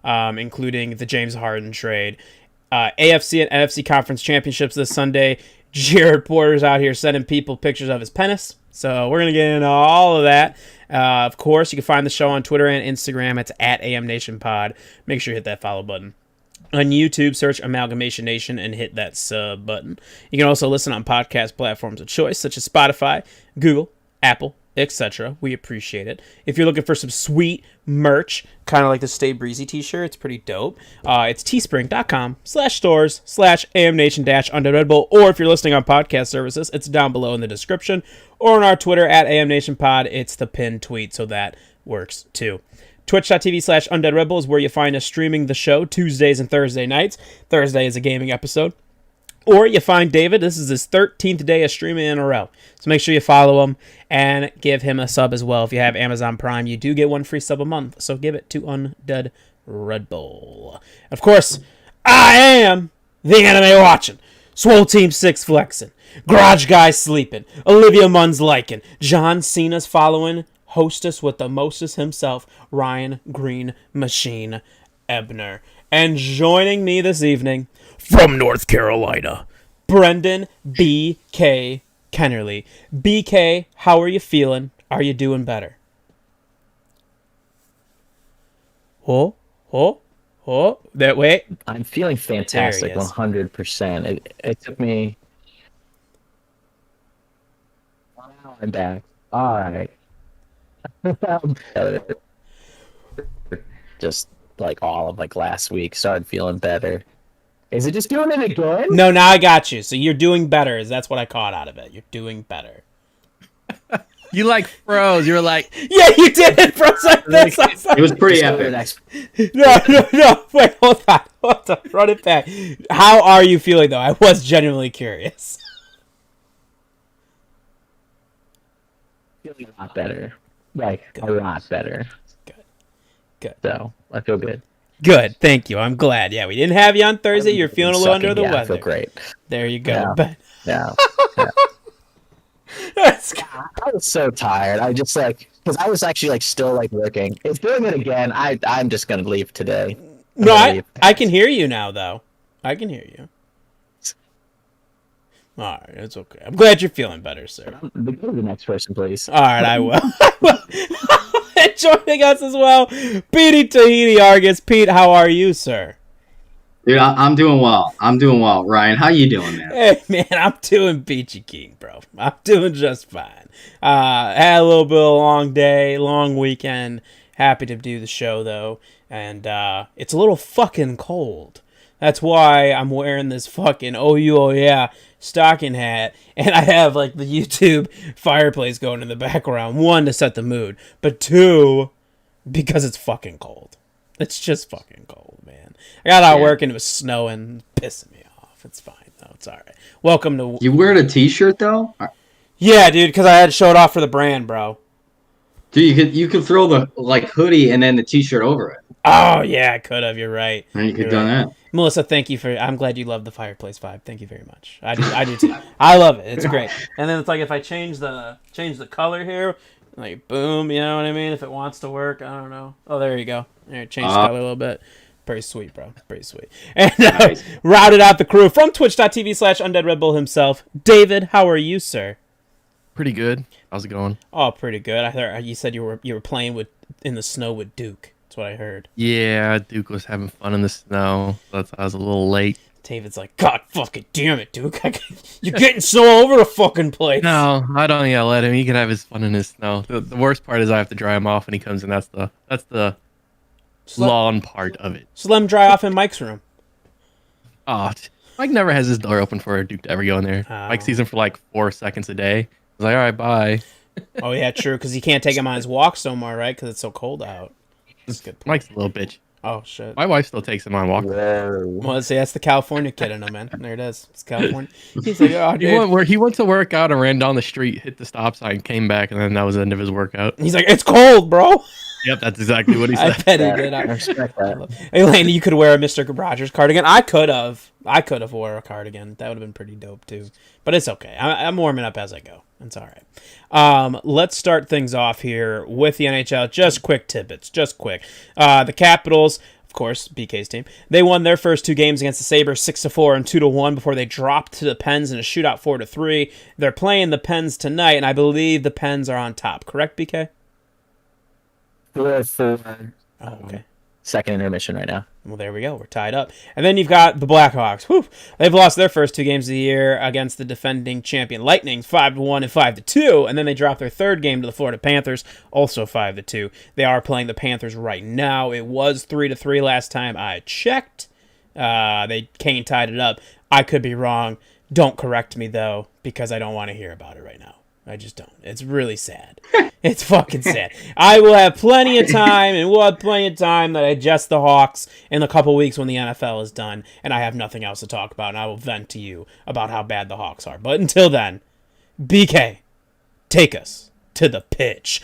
including the James Harden trade. AFC and NFC Conference Championships this Sunday. Jared Porter's out here sending people pictures of his penis. So we're going to get into all of that. Of course, you can find the show on Twitter and Instagram. It's at AMNationPod. Make sure you hit that follow button. On YouTube, search Amalgamation Nation and hit that sub button. You can also listen on podcast platforms of choice, such as Spotify, Google, Apple, etc. We appreciate it. If you're looking for some sweet merch, kind of like the Stay Breezy t-shirt, it's pretty dope. It's teespring.com/stores/amnation-Undead Red Bull. Or if you're listening on podcast services, it's down below in the description. Or on our Twitter at AMNationPod, it's the pinned tweet, so that works too. Twitch.tv/Undead Red Bull is where you find us streaming the show Tuesdays and Thursday nights. Thursday is a gaming episode. Or you find David, this is his 13th day of streaming in a row. So make sure you follow him and give him a sub as well. If you have Amazon Prime, you do get one free sub a month. So give it to Undead Red Bull. Of course, I am the anime watching, Swole Team 6 flexing, Garage Guy sleeping, Olivia Munn's liking, John Cena's following, hostess with the mostest himself, Ryan Green Machine Ebner. And joining me this evening, from North Carolina, Brendan B.K. Kennerly. BK, how are you feeling? Are you doing better? That way. I'm feeling fantastic, 100%. It took me. Now I'm back. All right. Just like all of last week, started feeling better. Is it just doing it again? No, now I got you. So you're doing better. That's what I caught out of it. You're doing better. You froze. You were like, yeah, you did it, froze like this. It was pretty epic. No. Wait, hold on. Run it back. How are you feeling, though? I was genuinely curious. Feeling a lot better. A lot better. Good. So, I feel good. Good, thank you. I'm glad. Yeah, we didn't have you on Thursday. You're feeling a little under the weather. I feel great. There you go. Yeah. That's I was so tired. I just because I was actually still working. It's doing it again. I'm just gonna leave today. I can hear you now though. I can hear you. All right, it's okay. I'm glad you're feeling better, sir. Go to the next person, please. All right, I will. Joining us as well, Petey Tahiti Argus. Pete, how are you, sir? Dude, I'm doing well. Ryan, how you doing, man? Hey, man, I'm doing peachy keen, bro. I'm doing just fine. Had a little bit of a long day, long weekend. Happy to do the show, though. And it's a little fucking cold. That's why I'm wearing this fucking oh yeah stocking hat, and I have the YouTube fireplace going in the background. One, to set the mood, but two, because it's fucking cold. It's just fucking cold, man. I got out of work and it was snowing, pissing me off. It's fine though. It's all right. Welcome to. You wearing a t-shirt though? Yeah, dude, because I had to show it off for the brand, bro. Dude, you could throw the hoodie and then the t-shirt over it. Oh yeah, I could have. You're right. And you could have done that. Melissa, thank you I'm glad you love the fireplace vibe. Thank you very much. I do too. I love it. It's great. And then it's if I change the color here, boom, you know what I mean? If it wants to work, I don't know. Oh, there you go. There, change the color a little bit. Pretty sweet, bro. Pretty sweet. And nice. Routed out the crew from twitch.tv/Undead Red Bull himself. David, how are you, sir? pretty good. How's it going? Oh, pretty good. I heard you said you were playing in the snow with Duke. That's what I heard. Yeah, Duke was having fun in the snow. That's I was a little late. David's like, God fucking damn it, Duke. You're getting snow all over the fucking place. No, I don't yell at him. He can have his fun in his snow. The worst part is I have to dry him off when he comes in. That's the lawn part of it. Just let him dry off in Mike's room. Oh, Mike never has his door open for Duke to ever go in there. Oh. Mike sees him for like 4 seconds a day. He's like, all right, bye. Oh, yeah, true, because he can't take him on his walks no more, right? Because it's so cold out. That's a good point. Mike's a little bitch. Oh, shit. My wife still takes him on walks. Well, see, that's the California kid in him, man. There it is. It's California. He's like, oh, dude. He went to work out and ran down the street, hit the stop sign, came back, and then that was the end of his workout. He's like, it's cold, bro. Yep, that's exactly what he I said. bet he Yeah, did. I respect that. Hey, Lane, you could wear a Mr. Rogers cardigan. I could have. Wore a cardigan. That would have been pretty dope too. But it's okay. I'm warming up as I go. It's all right. Let's start things off here with the NHL. Just quick tidbits. Just quick. The Capitals, of course, BK's team. They won their first 2 games against the Sabres 6-4 and 2-1 before they dropped to the Pens in a shootout 4-3. They're playing the Pens tonight, and I believe the Pens are on top. Correct, BK? 4-4. Oh, okay. Second intermission right now. Well, there we go. We're tied up. And then you've got the Blackhawks. Whew. They've lost their first 2 games of the year against the defending champion Lightning, 5-1 and 5-2. And then they dropped their 3rd game to the Florida Panthers, also 5-2. They are playing the Panthers right now. It was 3-3 last time I checked. Kane tied it up. I could be wrong. Don't correct me, though, because I don't want to hear about it right now. I just don't. It's really sad. It's fucking sad. I will have plenty of time, and we'll have plenty of time to digest the Hawks in a couple weeks when the NFL is done, and I have nothing else to talk about, and I will vent to you about how bad the Hawks are. But until then, BK, take us to the pitch.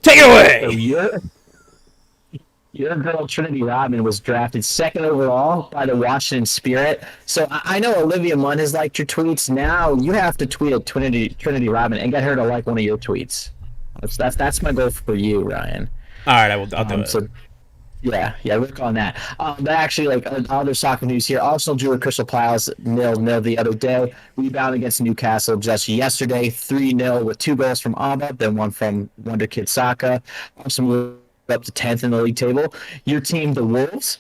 Take it away! Your girl Trinity Rodman was drafted 2nd overall by the Washington Spirit. So I know Olivia Munn has liked your tweets. Now you have to tweet at Trinity Rodman and get her to like one of your tweets. That's my goal for you, Ryan. All right, I'll do it. So, yeah, work on that. But actually, like other soccer news here, Arsenal drew with Crystal Palace 0-0 the other day. Rebound against Newcastle just yesterday, 3-0 with 2 goals from Alba, then 1 from Wonder Kid Saka. Arsenal up to 10th in the league table. Your team, the Wolves,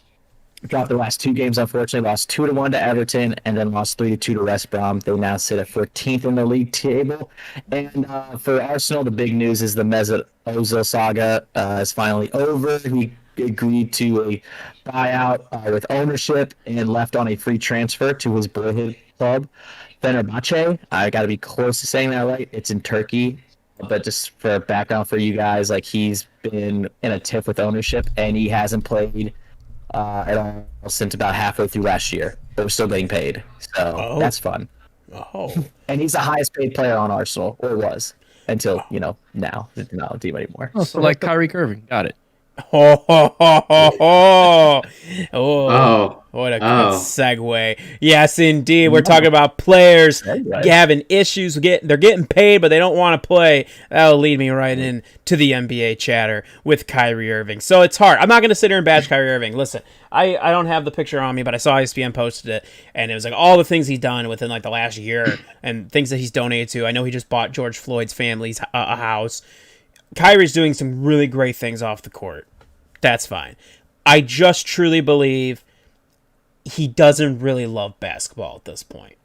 dropped their last 2 games, unfortunately. Lost 2-1 to Everton and then lost 3-2 to West Brom. They now sit at 14th in the league table. And for Arsenal, the big news is the Mesut Ozil saga is finally over. He agreed to a buyout with ownership and left on a free transfer to his boyhood club, Fenerbahce. I got to be close to saying that right. It's in Turkey. But just for background for you guys, like he's been in a tiff with ownership and he hasn't played at all since about halfway through last year. But we're still getting paid, so that's fun. Oh, And he's the highest paid player on Arsenal, or was until now. It's not on the team anymore. Oh, so like Kyrie Irving. Got it. What a good segue. Yes, indeed. We're talking about players having issues. They're getting paid, but they don't want to play. That'll lead me right in to the NBA chatter with Kyrie Irving. So it's hard. I'm not going to sit here and bash Kyrie Irving. Listen, I don't have the picture on me, but I saw ESPN posted it, and it was like all the things he's done within like the last year and things that he's donated to. I know he just bought George Floyd's family's a house. Kyrie's doing some really great things off the court. That's fine. I just truly believe he doesn't really love basketball at this point.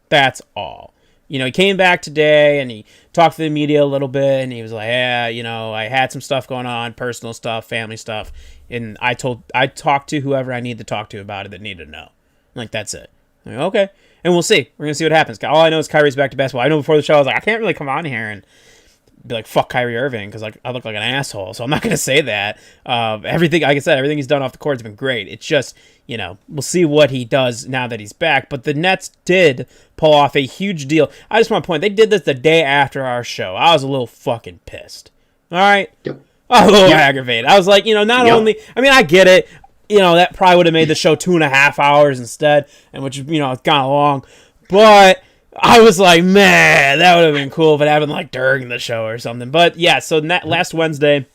That's all. He came back today and he talked to the media a little bit and he was like, I had some stuff going on, personal stuff, family stuff. And I talked to whoever I need to talk to about it that needed to know. Like, that's it. I'm like, okay. And we'll see. We're going to see what happens. All I know is Kyrie's back to basketball. I know before the show I was like, I can't really come on here and be like, fuck Kyrie Irving, because I look like an asshole, so I'm not going to say that. Everything, like I said, everything he's done off the court has been great. It's just, we'll see what he does now that he's back. But the Nets did pull off a huge deal. I just want to point, they did this the day after our show. I was a little fucking pissed. All right? Yep. I was a little aggravated. I was like, only, I get it. That probably would have made the show 2.5 hours instead, and which, it's kind of long. But I was like, man, that would have been cool if it happened like during the show or something. But yeah, so last Wednesday,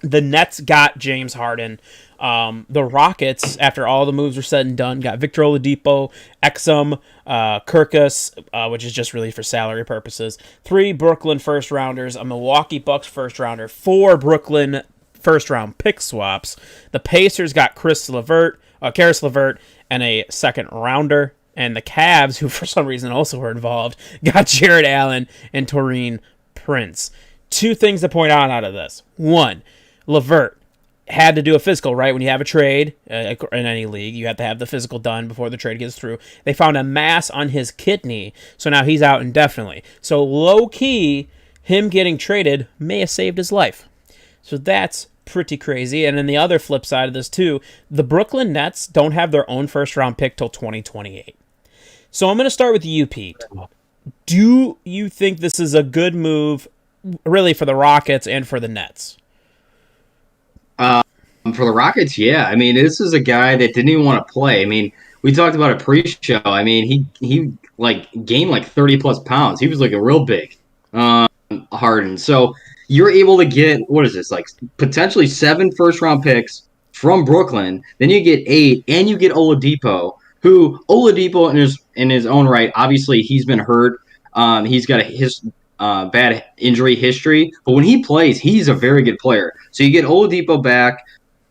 the Nets got James Harden. The Rockets, after all the moves were said and done, got Victor Oladipo, Exum, Kirkus, which is just really for salary purposes, 3 Brooklyn first rounders, a Milwaukee Bucks first rounder, 4 Brooklyn first round pick swaps. The Pacers got Karis LeVert, and a second rounder. And the Cavs, who for some reason also were involved, got Jared Allen and Taurean Prince. 2 things to point out of this. 1, LeVert had to do a physical, right? When you have a trade in any league, you have to have the physical done before the trade gets through. They found a mass on his kidney, so now he's out indefinitely. So low-key, him getting traded may have saved his life. So that's pretty crazy. And then the other flip side of this, too, the Brooklyn Nets don't have their own first-round pick till 2028. So I'm going to start with you, Pete. Do you think this is a good move, really, for the Rockets and for the Nets? Um, for the Rockets, yeah. I mean, this is a guy that didn't even want to play. I mean, we talked about a pre-show. I mean, he like gained like 30 plus pounds. He was like a real big Harden. So you're able to get what is this like potentially 7 first round picks from Brooklyn. Then you get 8, and you get Oladipo, who Oladipo in his own right. Obviously, he's been hurt. He's got his bad injury history, but when he plays, he's a very good player. So you get Oladipo back,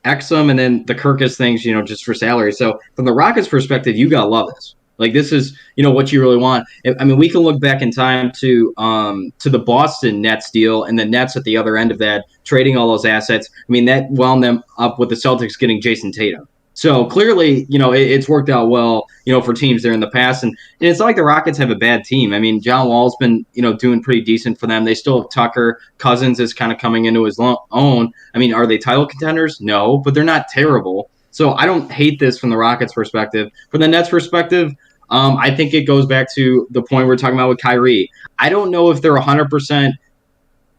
Exum, and then the Kirkus things, just for salary. So from the Rockets' perspective, you gotta love this. Like this is, what you really want. I mean, we can look back in time to the Boston Nets deal and the Nets at the other end of that, trading all those assets. I mean, that wound them up with the Celtics getting Jason Tatum. So clearly, it's worked out well, for teams there in the past. And it's not like the Rockets have a bad team. I mean, John Wall's been, doing pretty decent for them. They still have Tucker. Cousins is kind of coming into his own. I mean, are they title contenders? No, but they're not terrible. So I don't hate this from the Rockets' perspective. From the Nets' perspective, I think it goes back to the point we're talking about with Kyrie. I don't know if they're 100%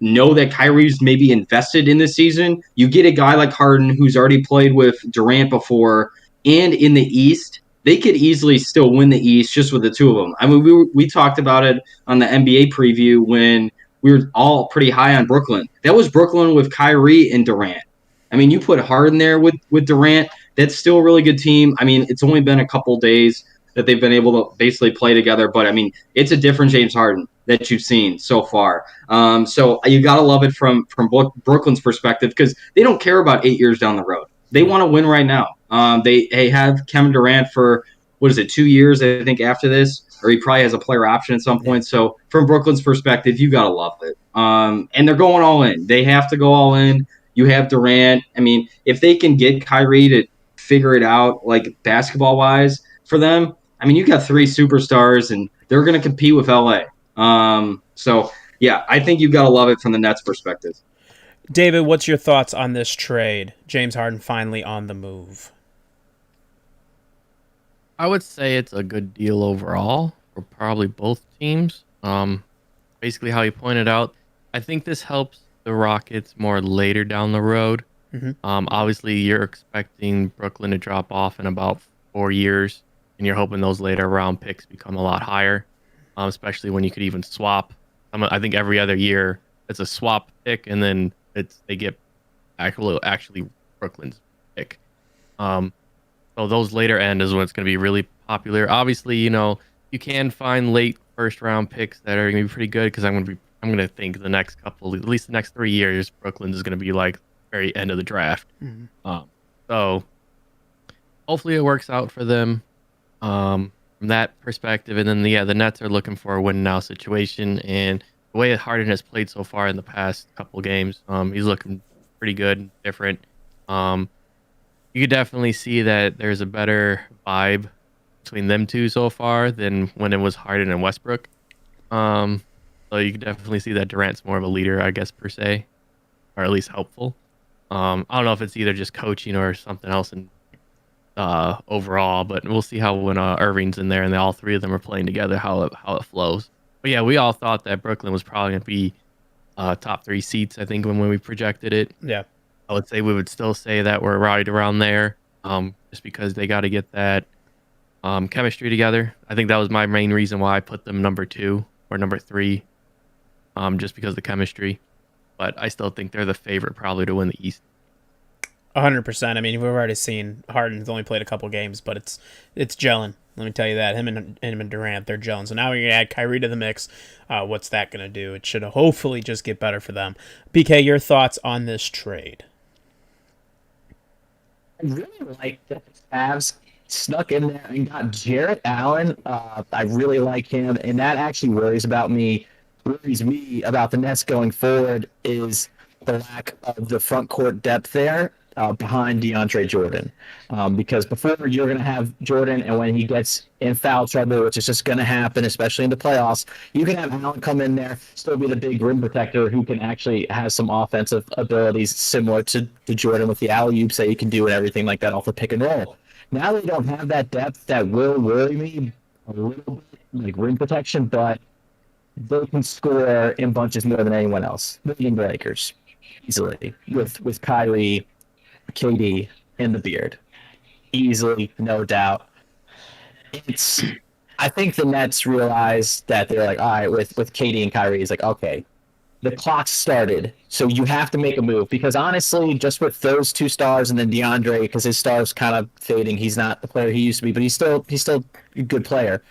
know that Kyrie's maybe invested in this season. You get a guy like Harden who's already played with Durant before, and in the East, they could easily still win the East just with the two of them. I mean, we talked about it on the NBA preview when we were all pretty high on Brooklyn. That was Brooklyn with Kyrie and Durant. I mean, you put Harden there with Durant, that's still a really good team. I mean, it's only been a couple days that they've been able to basically play together, but I mean, it's a different James Harden that you've seen so far. So you gotta love it from Brooklyn's perspective because they don't care about 8 years down the road. They want to win right now. They have Kevin Durant for what is it, 2 years? I think after this, or he probably has a player option at some point. So from Brooklyn's perspective, you gotta love it. And they're going all in. They have to go all in. You have Durant. I mean, if they can get Kyrie to figure it out, like basketball wise, for them, I mean, you got 3 superstars, and they're going to compete with LA. So yeah, I think you've got to love it from the Nets' perspective. David, what's your thoughts on this trade? James Harden finally on the move. I would say it's a good deal overall for probably both teams. Basically, how you pointed out, I think this helps the Rockets more later down the road. Mm-hmm. Obviously, you're expecting Brooklyn to drop off in about 4 years, and you're hoping those later round picks become a lot higher, especially when you could even swap. I think every other year it's a swap pick, and then they get actually Brooklyn's pick. So those later end is when it's going to be really popular. Obviously, you can find late first round picks that are going to be pretty good because I'm going to think the next couple, at least the next 3 years, Brooklyn is going to be like very end of the draft. Mm-hmm. So hopefully it works out for them from that perspective. And then the Nets are looking for a win now situation, and the way Harden has played so far in the past couple games, he's looking pretty good, different. You could definitely see that there's a better vibe between them two so far than when it was Harden and Westbrook. So you can definitely see that Durant's more of a leader, I guess, per se, or at least helpful. I don't know if it's either just coaching or something else in overall, but we'll see how when Irving's in there and all three of them are playing together, how it flows. But yeah, we all thought that Brooklyn was probably going to be top 3 seats, I think, when we projected it. Yeah. I would say we would still say that we're right around there, just because they got to get that chemistry together. I think that was my main reason why I put them number 2 or number 3, just because of the chemistry. But I still think they're the favorite probably to win the East. 100%. I mean, we've already seen Harden's only played a couple games, but it's gelling. Let me tell you that. Him and Durant, they're gelling. So now we're going to add Kyrie to the mix. What's that going to do? It should hopefully just get better for them. BK, your thoughts on this trade? I really like that the Cavs snuck in there and got Jarrett Allen. I really like him, and that actually worries me about the Nets going forward is the lack of the front court depth there behind DeAndre Jordan. Because before you're going to have Jordan, and when he gets in foul trouble, which is just going to happen, especially in the playoffs, you can have Allen come in there, still be the big rim protector who can actually have some offensive abilities similar to Jordan with the alley-oops that you can do and everything like that off the pick and roll. Now they don't have that depth that will worry me a little bit, like rim protection, but they can score in bunches more than anyone else. The Lakers, easily, with Kyrie, KD, and the beard. Easily, no doubt. It's I think the Nets realized that they're like, all right, with KD and Kyrie, it's like, okay, the clock started, so you have to make a move because honestly, just with those two stars and then DeAndre, because his star's kind of fading, he's not the player he used to be, but he's still a good player.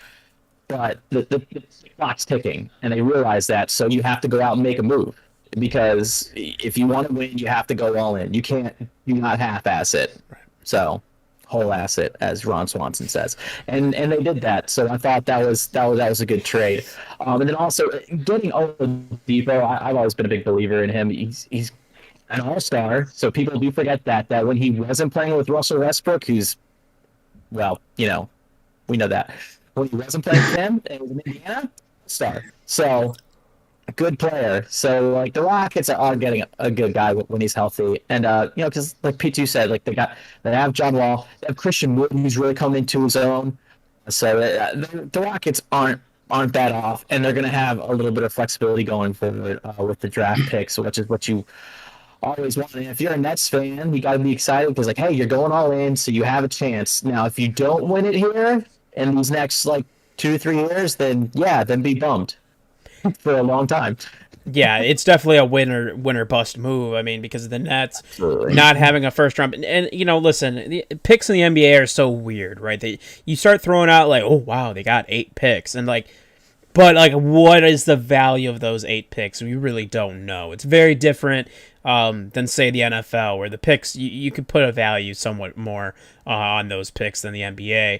But the clock's ticking, and they realize that, so you have to go out and make a move because if you want to win, you have to go all in. You can't do not half-ass it. So whole asset, as Ron Swanson says, and they did that. So I thought that was a good trade. And then also getting Oladipo, I've always been a big believer in him. He's an all-star, so people do forget that when he wasn't playing with Russell Westbrook, who's well, we know that when he wasn't playing with him and it was in Indiana, star. So good player. So like the Rockets are getting a good guy when he's healthy, and because like P2 said, like they have John Wall, they have Christian Wood who's really coming into his own. So the Rockets aren't that off, and they're going to have a little bit of flexibility going forward with the draft picks, which is what you always want. And if you're a Nets fan, you got to be excited because like, hey, you're going all in, so you have a chance. Now, if you don't win it here in these next like 2 to 3 years, then be bummed for a long time. Yeah, it's definitely a winner bust move. I mean, because of the Nets Absolutely. not having a first round, and listen, the picks in the NBA are so weird, right? You start throwing out like, oh wow, they got 8 picks, and like, but like, what is the value of those 8 picks? We really don't know. It's very different than say the NFL, where the picks you could put a value somewhat more on those picks than the NBA.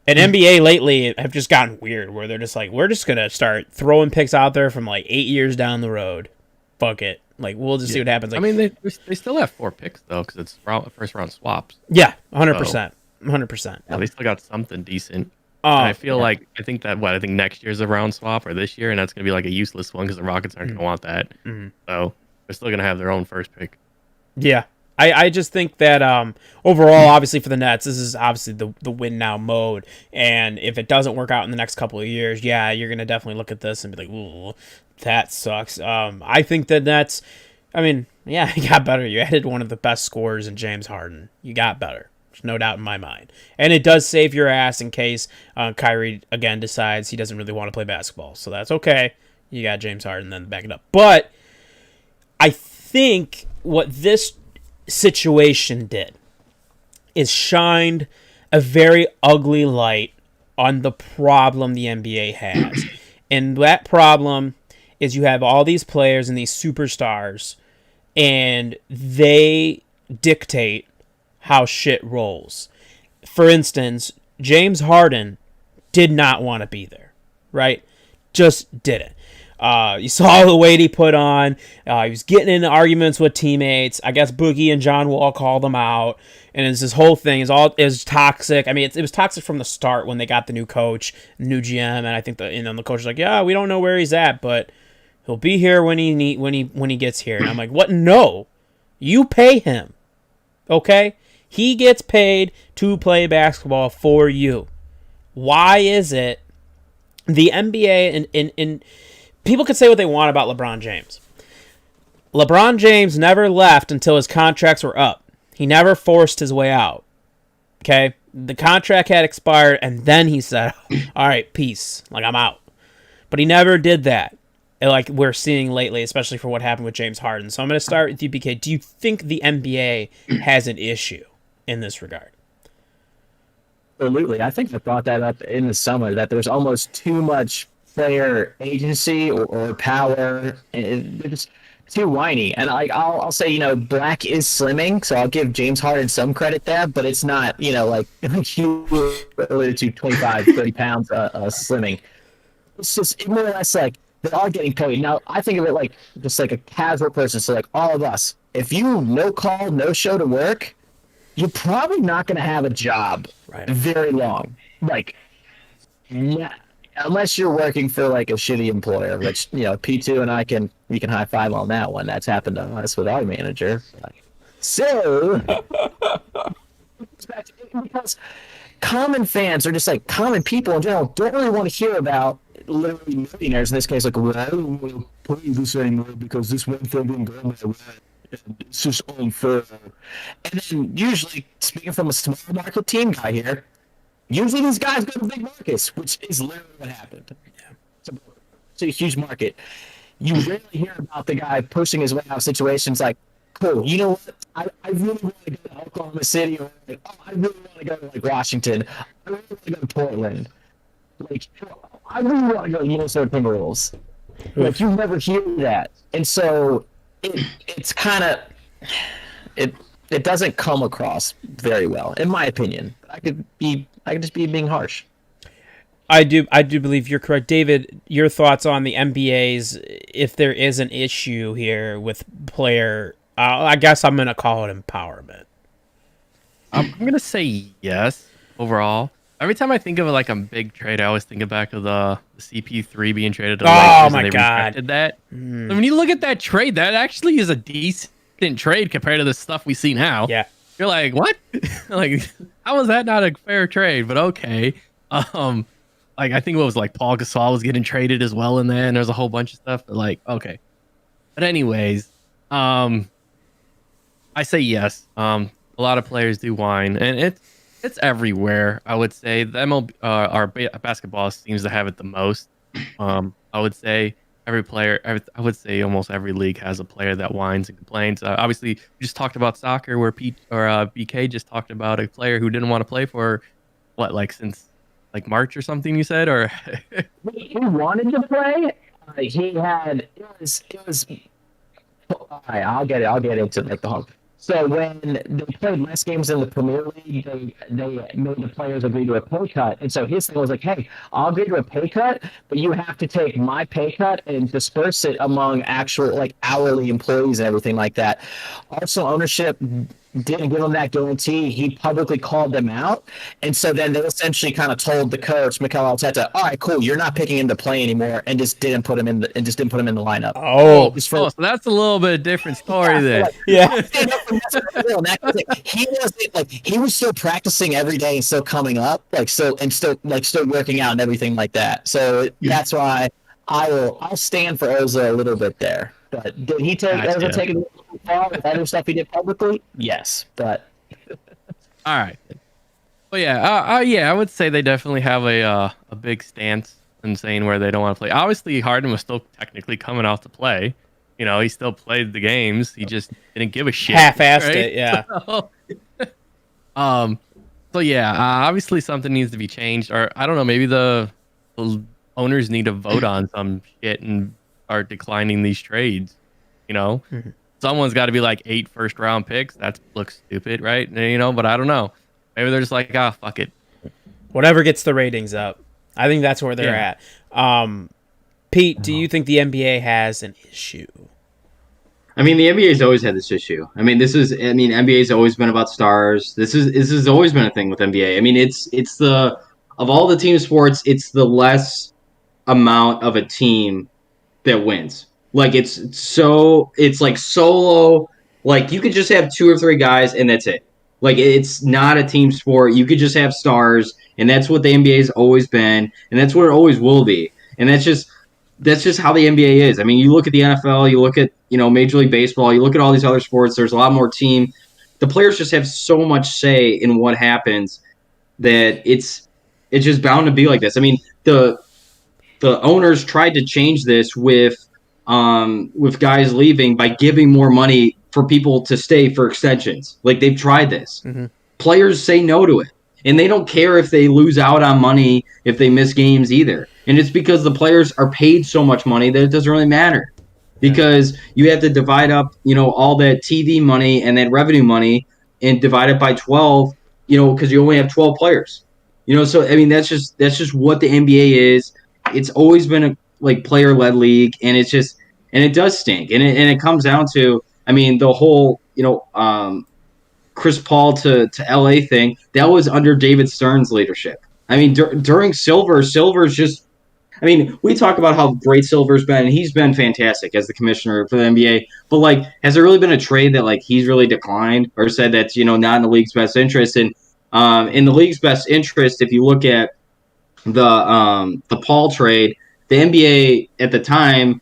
And NBA lately have just gotten weird, where they're just like, we're just going to start throwing picks out there from like 8 years down the road. Fuck it. Like, we'll just see what happens. Like, I mean, they still have 4 picks, though, because it's first round swaps. Yeah, 100%. 100%. Yeah, they still got something decent. And I feel like, I think next year's a round swap, or this year, and that's going to be like a useless one because the Rockets aren't going to want that. Mm-hmm. So they're still going to have their own first pick. Yeah. I just think that overall, obviously for the Nets, this is obviously the win now mode. And if it doesn't work out in the next couple of years, yeah, you're going to definitely look at this and be like, ooh, that sucks. I think the Nets, I mean, yeah, you got better. You added one of the best scorers in James Harden. You got better. There's no doubt in my mind. And it does save your ass in case Kyrie, again, decides he doesn't really want to play basketball. So that's okay. You got James Harden then to back it up. But I think what this situation did is shined a very ugly light on the problem the NBA has. And that problem is you have all these players and these superstars, and they dictate how shit rolls. For instance, James Harden did not want to be there, right? Just didn't. You saw the weight he put on. He was getting into arguments with teammates. I guess Boogie and John Wall called him out, and it's this whole thing is toxic. I mean, it was toxic from the start when they got the new coach, new GM, and I think the coach was like, yeah, we don't know where he's at, but he'll be here when he gets here. And I'm like, what? No, you pay him, okay? He gets paid to play basketball for you. Why is it the NBA and people can say what they want about LeBron James. LeBron James never left until his contracts were up. He never forced his way out. Okay? The contract had expired, and then he said, all right, peace. Like, I'm out. But he never did that, like we're seeing lately, especially for what happened with James Harden. So I'm going to start with you, BK. Do you think the NBA has an issue in this regard? Absolutely. I think I brought that up in the summer, that there's almost too much player agency or power. They're just too whiny. And I'll say, Black is slimming, so I'll give James Harden some credit there, but it's not, like you alluded to, 25, 30 pounds slimming. It's just more or less like they're all getting paid. Now, I think of it like just like a casual person. So like all of us, if you no call, no show to work, you're probably not going to have a job very long. Like, yeah. Unless you're working for like a shitty employer, which P2 and we can high five on that one. That's happened to us with our manager. So, because common fans are just like common people in general don't really want to hear about literally millionaires in this case, like, well, I don't want to play this anymore because this one thing didn't go my way. It's just unfair. And then usually, speaking from a small market team guy here, usually these guys go to big markets, which is literally what happened. It's a huge market. You rarely hear about the guy pushing his way out of situations like, cool, you know what? I really want to go to Oklahoma City, or like, oh, I really want to go to like Washington. I really want to go to Portland. Like, I really want to go to Minnesota Timberwolves. Like, you never hear that, and so it's kind of it doesn't come across very well, in my opinion. I could just be being harsh. I do believe you're correct, David. Your thoughts on the NBA's, if there is an issue here with player, I guess I'm gonna call it empowerment. I'm gonna say yes overall. Every time I think of like a big trade, I always think back of the CP3 being traded to the Lakers. Oh my and they God! rejected that. So when you look at that trade, that actually is a decent trade compared to the stuff we see now. Yeah, you're like, what? Like, how was that not a fair trade? But okay. Like I think it was like Paul Gasol was getting traded as well in there, and there's a whole bunch of stuff. But like, okay. But anyways, I say yes. A lot of players do whine, and it's everywhere. I would say the MLB, our basketball seems to have it the most. I would say every player, I would say almost every league has a player that whines and complains. Obviously, we just talked about soccer, where BK just talked about a player who didn't want to play for since like March or something. You said, or he wanted to play. He had it was. All right, I'll get into like the whole. So when they played less games in the Premier League, they made the players agree to a pay cut. And so his thing was like, hey, I'll agree to a pay cut, but you have to take my pay cut and disperse it among actual like hourly employees and everything like that. Also, ownership didn't give him that guarantee. He publicly called them out. And so then they essentially kind of told the coach, Mikel Arteta, all right, cool, you're not picking him to play anymore, and just didn't put him in the lineup. So that's a little bit different story there. Yeah. He was still practicing every day and still coming up, still working out and everything like that. So that's why I'll stand for Oza a little bit there. But did he take Oza take it a little too far with other stuff he did publicly? Yes, but all right. Well, yeah, I would say they definitely have a big stance in saying where they don't want to play. Obviously, Harden was still technically coming out to play. You know, he still played the games. He just didn't give a shit. Half-assed it, yeah. So yeah, obviously something needs to be changed, or I don't know, maybe the owners need to vote on some shit and start declining these trades. You know, someone's got to be like 8 first-round picks. That looks stupid, right? You know, but I don't know. Maybe they're just like, fuck it. Whatever gets the ratings up. I think that's where they're at. Pete, do you think the NBA has an issue? I mean, the NBA's always had this issue. I mean, NBA's always been about stars. This has always been a thing with NBA. I mean, it's the of all the team sports, it's the less amount of a team that wins. Like it's like solo. Like you could just have 2 or 3 guys and that's it. Like it's not a team sport. You could just have stars, and that's what the NBA has always been, and that's what it always will be. And that's just how the NBA is. I mean, you look at the NFL, you look at Major League Baseball, you look at all these other sports. There's a lot more team. The players just have so much say in what happens that it's just bound to be like this. I mean, the owners tried to change this with guys leaving by giving more money for people to stay for extensions. Like they've tried this. Mm-hmm. Players say no to it. And they don't care if they lose out on money, if they miss games either. And it's because the players are paid so much money that it doesn't really matter. Because you have to divide up, all that TV money and that revenue money and divide it by 12, because you only have 12 players. So I mean that's just what the NBA is. It's always been a player-led league, and it does stink. And it comes down to, I mean, the whole, Chris Paul to LA thing, that was under David Stern's leadership. I mean, during Silver's just, I mean, we talk about how great Silver's been, and he's been fantastic as the commissioner for the NBA. But has there really been a trade that he's really declined or said that's not in the league's best interest? And in the league's best interest, if you look at the Paul trade, the NBA at the time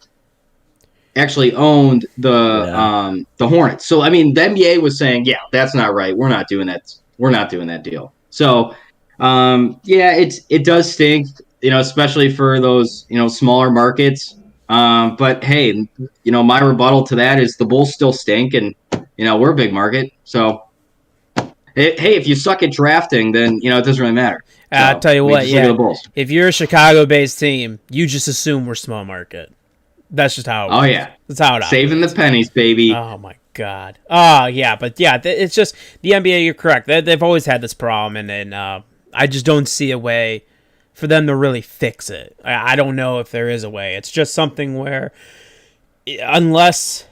actually owned the Hornets. So I mean, the NBA was saying, yeah, that's not right. We're not doing that. We're not doing that deal. So yeah, it does stink, especially for those smaller markets. But hey, my rebuttal to that is the Bulls still stink, and we're a big market. So hey, if you suck at drafting, then it doesn't really matter. I'll So tell you what, just look at yeah. the Bulls. If you're a Chicago-based team, you just assume we're small market. That's just how it Oh works. yeah, That's how it saving operates. the pennies, baby. Oh my god. Oh yeah, but yeah, it's just the NBA. You're correct. They've always had this problem, and I just don't see a way for them to really fix it. I don't know if there is a way. It's just something where, unless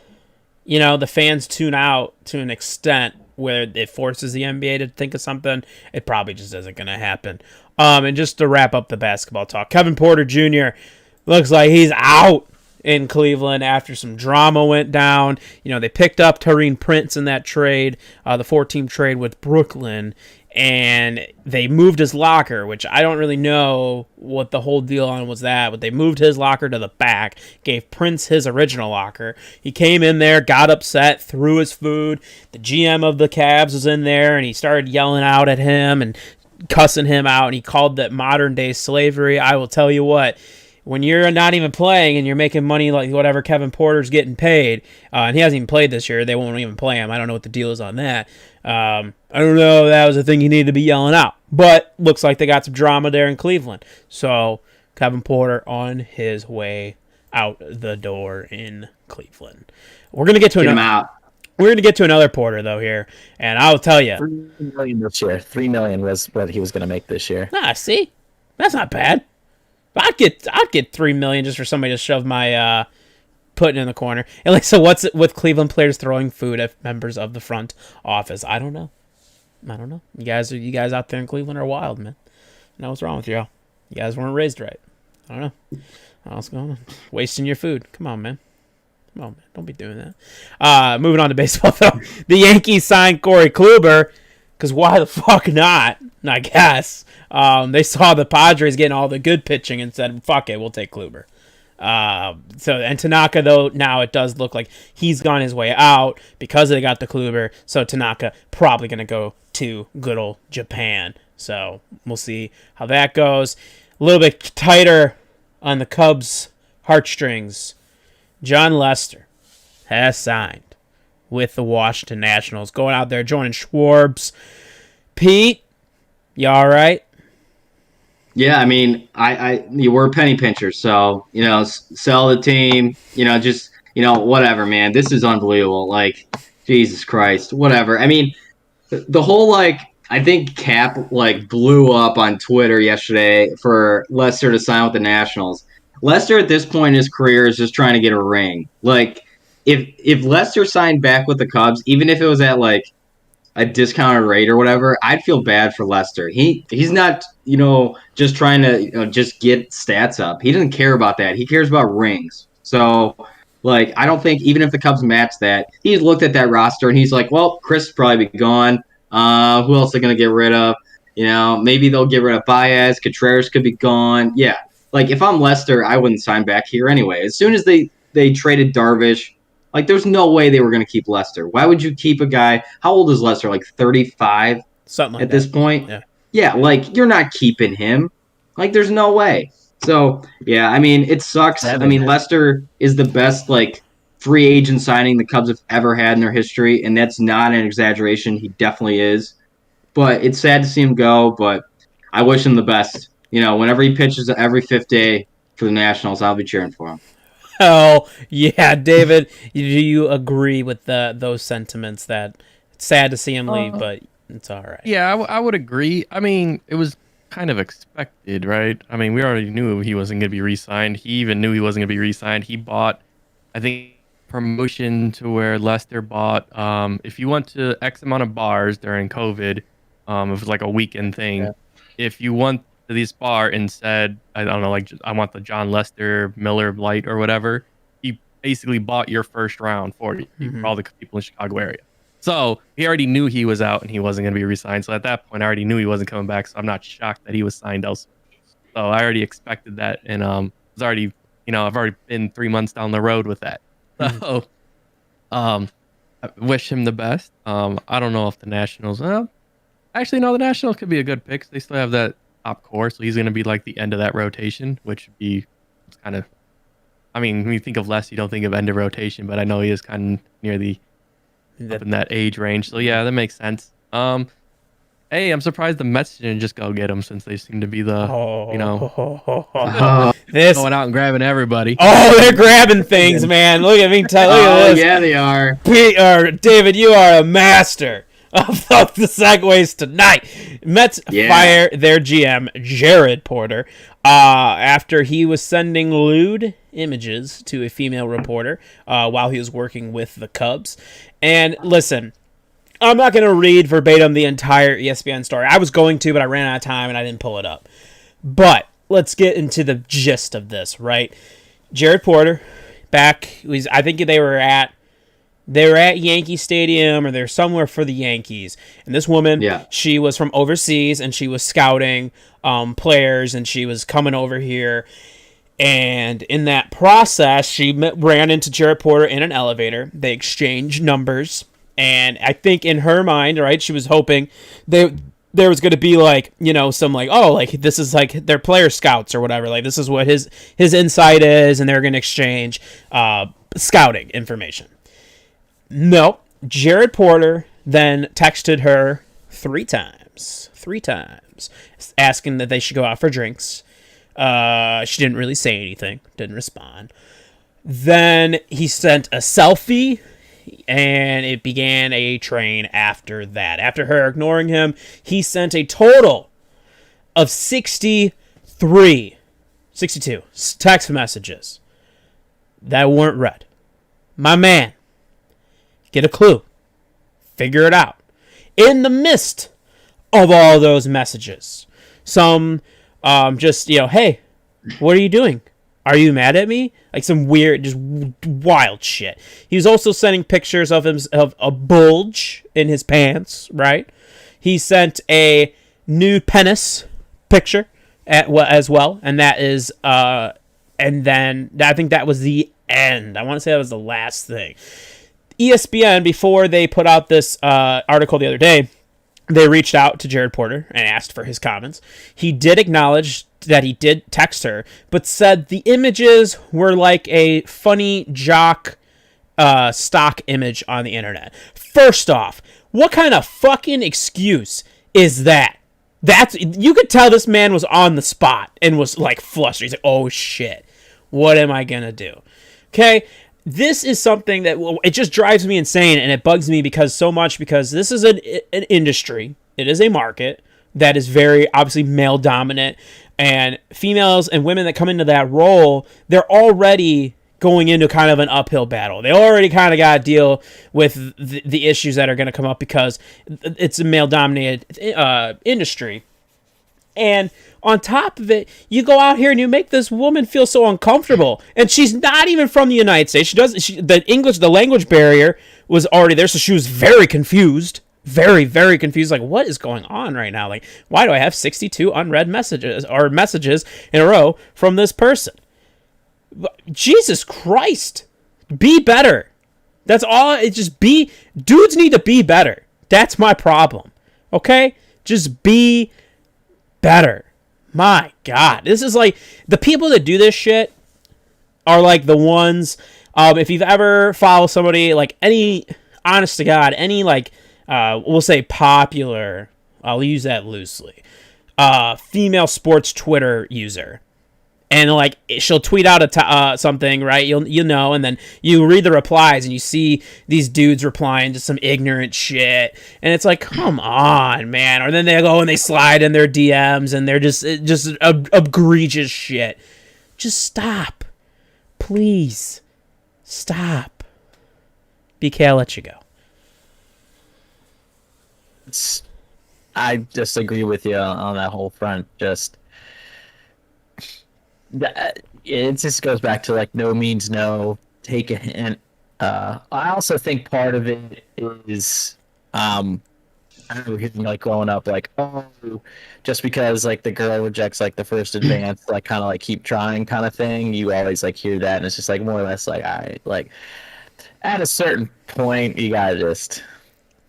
the fans tune out to an extent where it forces the NBA to think of something, it probably just isn't going to happen. And just to wrap up the basketball talk, Kevin Porter Jr. looks like he's out in Cleveland after some drama went down. They picked up Taurean Prince in that trade, the 4-team trade with Brooklyn, and they moved his locker, which I don't really know what the whole deal on was that, but they moved his locker to the back, gave Prince his original locker. He came in there, got upset, threw his food. The GM of the Cavs was in there, and he started yelling out at him and cussing him out, and he called that modern-day slavery. I will tell you what, when you're not even playing and you're making money like whatever Kevin Porter's getting paid, and he hasn't even played this year, they won't even play him. I don't know what the deal is on that. I don't know if that was a thing he needed to be yelling out. But looks like they got some drama there in Cleveland. So Kevin Porter on his way out the door in Cleveland. We're gonna get to another. We're gonna get to another Porter though here, and I'll tell you, $3 million this year. $3 million was what he was going to make this year. See, that's not bad. I'd get $3 million just for somebody to shove my putting in the corner. And like, so what's it with Cleveland players throwing food at members of the front office? I don't know. You guys out there in Cleveland are wild, man. I know what's wrong with y'all. You guys weren't raised right. I don't know. What's going on? Wasting your food. Come on, man. Don't be doing that. Moving on to baseball, though. The Yankees signed Corey Kluber, because why the fuck not? I guess. They saw the Padres getting all the good pitching and said, fuck it, we'll take Kluber. And Tanaka, though, now it does look like he's gone his way out because they got the Kluber. So Tanaka probably going to go to good old Japan. So we'll see how that goes. A little bit tighter on the Cubs' heartstrings. John Lester has signed with the Washington Nationals, going out there joining Schwarbs. Pete, you all right? Yeah, I mean, you were a penny pincher, so sell the team. Just whatever, man. This is unbelievable. Like, Jesus Christ, whatever. I mean, the whole I think Cap blew up on Twitter yesterday for Lester to sign with the Nationals. Lester at this point in his career is just trying to get a ring. Like, if Lester signed back with the Cubs, even if it was at a discounted rate or whatever, I'd feel bad for Lester. He's not, just trying to just get stats up. He doesn't care about that. He cares about rings. So, I don't think even if the Cubs match that, he's looked at that roster and he's like, well, Chris will probably be gone. Who else are they going to get rid of? Maybe they'll get rid of Baez. Contreras could be gone. Yeah. If I'm Lester, I wouldn't sign back here anyway. As soon as they traded Darvish, there's no way they were going to keep Lester. Why would you keep a guy? How old is Lester? 35? Something like at that. This point? Yeah. You're not keeping him. There's no way. So, yeah, I mean, it sucks. I mean, Lester is the best, free agent signing the Cubs have ever had in their history, and that's not an exaggeration. He definitely is. But it's sad to see him go, but I wish him the best. Whenever he pitches every fifth day for the Nationals, I'll be cheering for him. Oh, yeah, David, do you agree with those sentiments that it's sad to see him leave, but it's all right? Yeah, I would agree. I mean, it was kind of expected, right? I mean, we already knew he wasn't going to be re-signed. He even knew he wasn't going to be re-signed. He bought, I think, promotion to where Lester bought, if you went to X amount of bars during COVID, it was a weekend thing. Yeah. If you went to this bar and said, I don't know, I want the John Lester Miller Light or whatever, he basically bought your first round for you, for all the people in the Chicago area. So he already knew he was out and he wasn't going to be re-signed. So at that point, I already knew he wasn't coming back. So I'm not shocked that he was signed elsewhere. So I already expected that. And was already, I've already been 3 months down the road with that. So, I wish him the best. I don't know if the Nationals. Actually, no, the Nationals could be a good pick. They still have that top core, so he's going to be like the end of that rotation, which would be kind of. I mean, when you think of Les, you don't think of end of rotation, but I know he is kind of near the up in that age range. So yeah, that makes sense. Hey, I'm surprised the Mets didn't just go get him since they seem to be the, this going out and grabbing everybody. Oh, they're grabbing things, man. Look at me. Look at this. Yeah, they are. David, you are a master of the segues tonight. Mets fire their GM, Jared Porter, after he was sending lewd images to a female reporter while he was working with the Cubs. And listen, I'm not going to read verbatim the entire ESPN story. I was going to, but I ran out of time and I didn't pull it up. But let's get into the gist of this, right? Jared Porter, I think they were at Yankee Stadium or they're somewhere for the Yankees. And this woman, she was from overseas and she was scouting players and she was coming over here. And in that process, she ran into Jared Porter in an elevator. They exchanged numbers. And I think in her mind, right, she was hoping there was going to be like, some like, oh, like this is like their player scouts or whatever. Like this is what his insight is. And they're going to exchange scouting information. No, Jared Porter then texted her three times, asking that they should go out for drinks. She didn't really say anything, didn't respond. Then he sent a selfie, and it began a train after that. After her ignoring him, he sent a total of 62 text messages that weren't read. My man, get a clue. Figure it out. In the midst of all those messages, some just, hey, what are you doing? Are you mad at me? Like some weird, just wild shit. He was also sending pictures of a bulge in his pants, right? He sent a nude penis picture as well, and that is, and then I think that was the end. I want to say that was the last thing. ESPN, before they put out this article the other day, they reached out to Jared Porter and asked for his comments. He did acknowledge that he did text her, but said the images were like a funny jock stock image on the internet. First off, what kind of fucking excuse is that? You could tell this man was on the spot and was like flustered. He's like, oh shit, what am I gonna do? Okay, this is something that it just drives me insane and it bugs me because this is an industry. It is a market that is very obviously male dominant, and females and women that come into that role, they're already going into kind of an uphill battle. They already kind of got to deal with the issues that are going to come up because it's a male dominated industry. And on top of it, you go out here and you make this woman feel so uncomfortable. And she's not even from the United States. The language barrier was already there, so she was very confused. Very, very confused. Like, what is going on right now? Like, why do I have 62 unread messages in a row from this person? Jesus Christ. Be better. That's all. Dudes need to be better. That's my problem. Okay? Just be better. My God. This is like, the people that do this shit are like the ones, if you've ever followed somebody, like any, honest to God, any like, we'll say popular, I'll use that loosely, female sports Twitter user. And like she'll tweet out something, right? You'll know, and then you read the replies and you see these dudes replying to some ignorant shit, and it's like, come on, man. Or then they go and they slide in their DMs and they're just egregious shit. Just stop, please, stop. BK, I'll let you go. I just agree with you on that whole front. It just goes back to like no means no. Take a hint. I also think part of it is, I I remember hearing like growing up, like, oh, just because like the girl rejects like the first advance, like kind of like keep trying kind of thing. You always like hear that, and it's just like more or less like, all right, like at a certain point, you gotta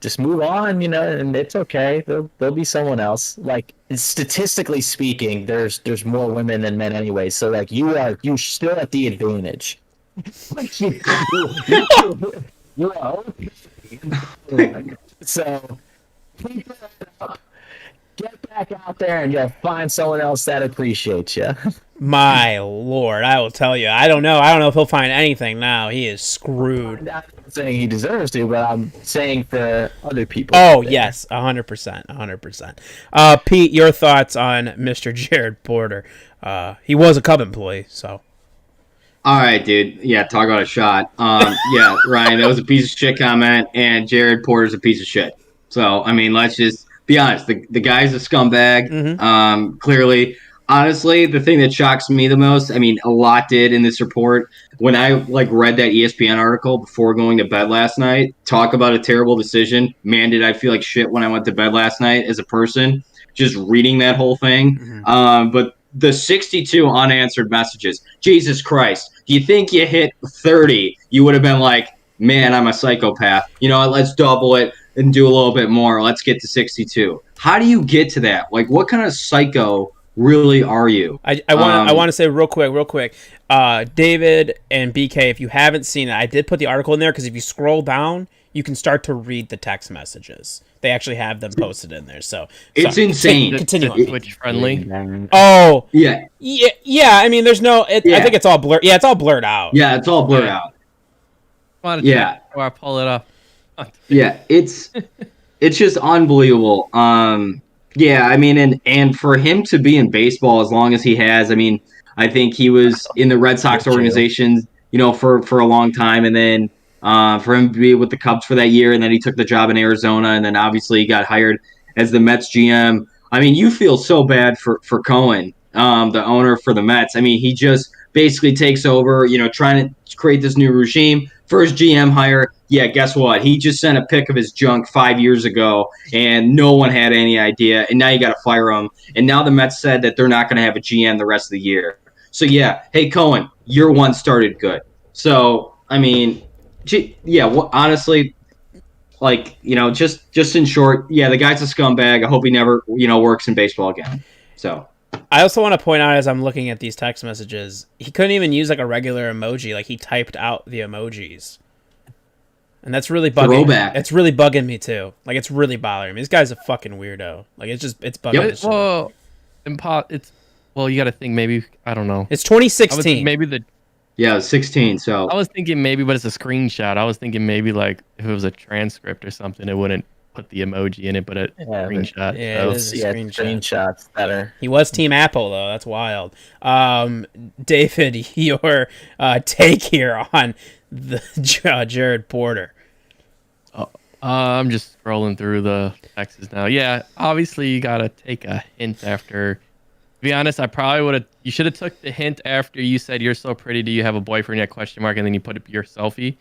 just move on, and it's okay. There'll be someone else. Like statistically speaking, there's more women than men anyway. So like you're still at the advantage. Like you are. So keep it up. Get back out there and you'll find someone else that appreciates you. My lord, I will tell you. I don't know. I don't know if he'll find anything now. He is screwed. I'm not saying he deserves to, but I'm saying for other people. Oh yes, 100%, 100%. Pete, your thoughts on Mr. Jared Porter? He was a Cub employee, so. All right, dude. Yeah, talk about a shot. Yeah, Ryan, that was a piece of shit comment, and Jared Porter's a piece of shit. So, I mean, let's just be honest. The guy's a scumbag. Clearly, honestly, the thing that shocks me the most, I mean, a lot did in this report. When I read that ESPN article before going to bed last night, talk about a terrible decision. Man, did I feel like shit when I went to bed last night as a person, just reading that whole thing. But the 62 unanswered messages. Jesus Christ. Do you think you hit 30, you would have been like, man, I'm a psychopath. You know what? Let's double it and do a little bit more. Let's get to 62. How do you get to that? Like, what kind of psycho really are you? I want to say real quick. David and BK, if you haven't seen it, I did put the article in there because if you scroll down, you can start to read the text messages. They actually have them posted in there. So it's insane. Continue on. Twitch friendly. Oh yeah. I mean, there's no. I think it's all blurred. Yeah, it's all blurred out. Yeah, it's all blurred out. Yeah. Or I pull it up. Yeah, it's just unbelievable. Yeah, I mean, and for him to be in baseball as long as he has, I mean, I think he was in the Red Sox organization, for a long time, and then for him to be with the Cubs for that year, and then he took the job in Arizona, and then obviously he got hired as the Mets GM. I mean, you feel so bad for Cohen, the owner for the Mets. I mean, he just basically takes over, trying to create this new regime. First GM hire, yeah, guess what? He just sent a pic of his junk 5 years ago, and no one had any idea, and now you got to fire him. And now the Mets said that they're not going to have a GM the rest of the year. So, yeah, hey, Cohen, year one started good. So, I mean, yeah, honestly, just in short, yeah, the guy's a scumbag. I hope he never, works in baseball again. So. I also want to point out as I'm looking at these text messages, he couldn't even use a regular emoji. Like he typed out the emojis, and that's really bugging. Throwback. It's really bugging me too. Like it's really bothering me. This guy's a fucking weirdo. Like it's bugging. Well, you got to think maybe I don't know. It's 2016. Yeah, it was 16. So I was thinking maybe, but it's a screenshot. I was thinking maybe if it was a transcript or something, it wouldn't put the emoji in it, but a screenshot. Yeah, it is a screenshot's better. He was Team Apple though. That's wild. David, your take here on the Jared Porter. I'm just scrolling through the texts now. Yeah, obviously you gotta take a hint after. To be honest, I probably would have. You should have took the hint after you said you're so pretty. Do you have a boyfriend? Yet question mark, and then you put up your selfie.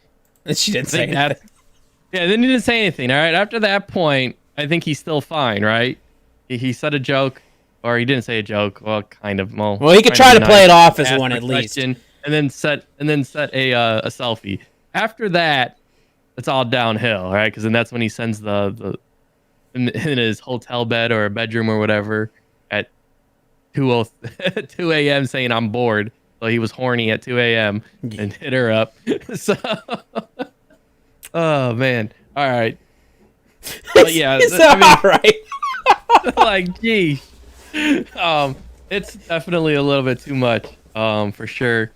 She didn't say that. Yeah, then he didn't say anything. All right. After that point, I think he's still fine, right? He said a joke, or he didn't say a joke. Well, kind of. Well, he could try to play it off as one at least, and then set a selfie. After that, it's all downhill, right? Because then that's when he sends the in his hotel bed or a bedroom or whatever at 2 a.m. saying I'm bored. So he was horny at 2 a.m. and hit her up. So. Oh man! All right, but yeah, all right. Gee, it's definitely a little bit too much, for sure.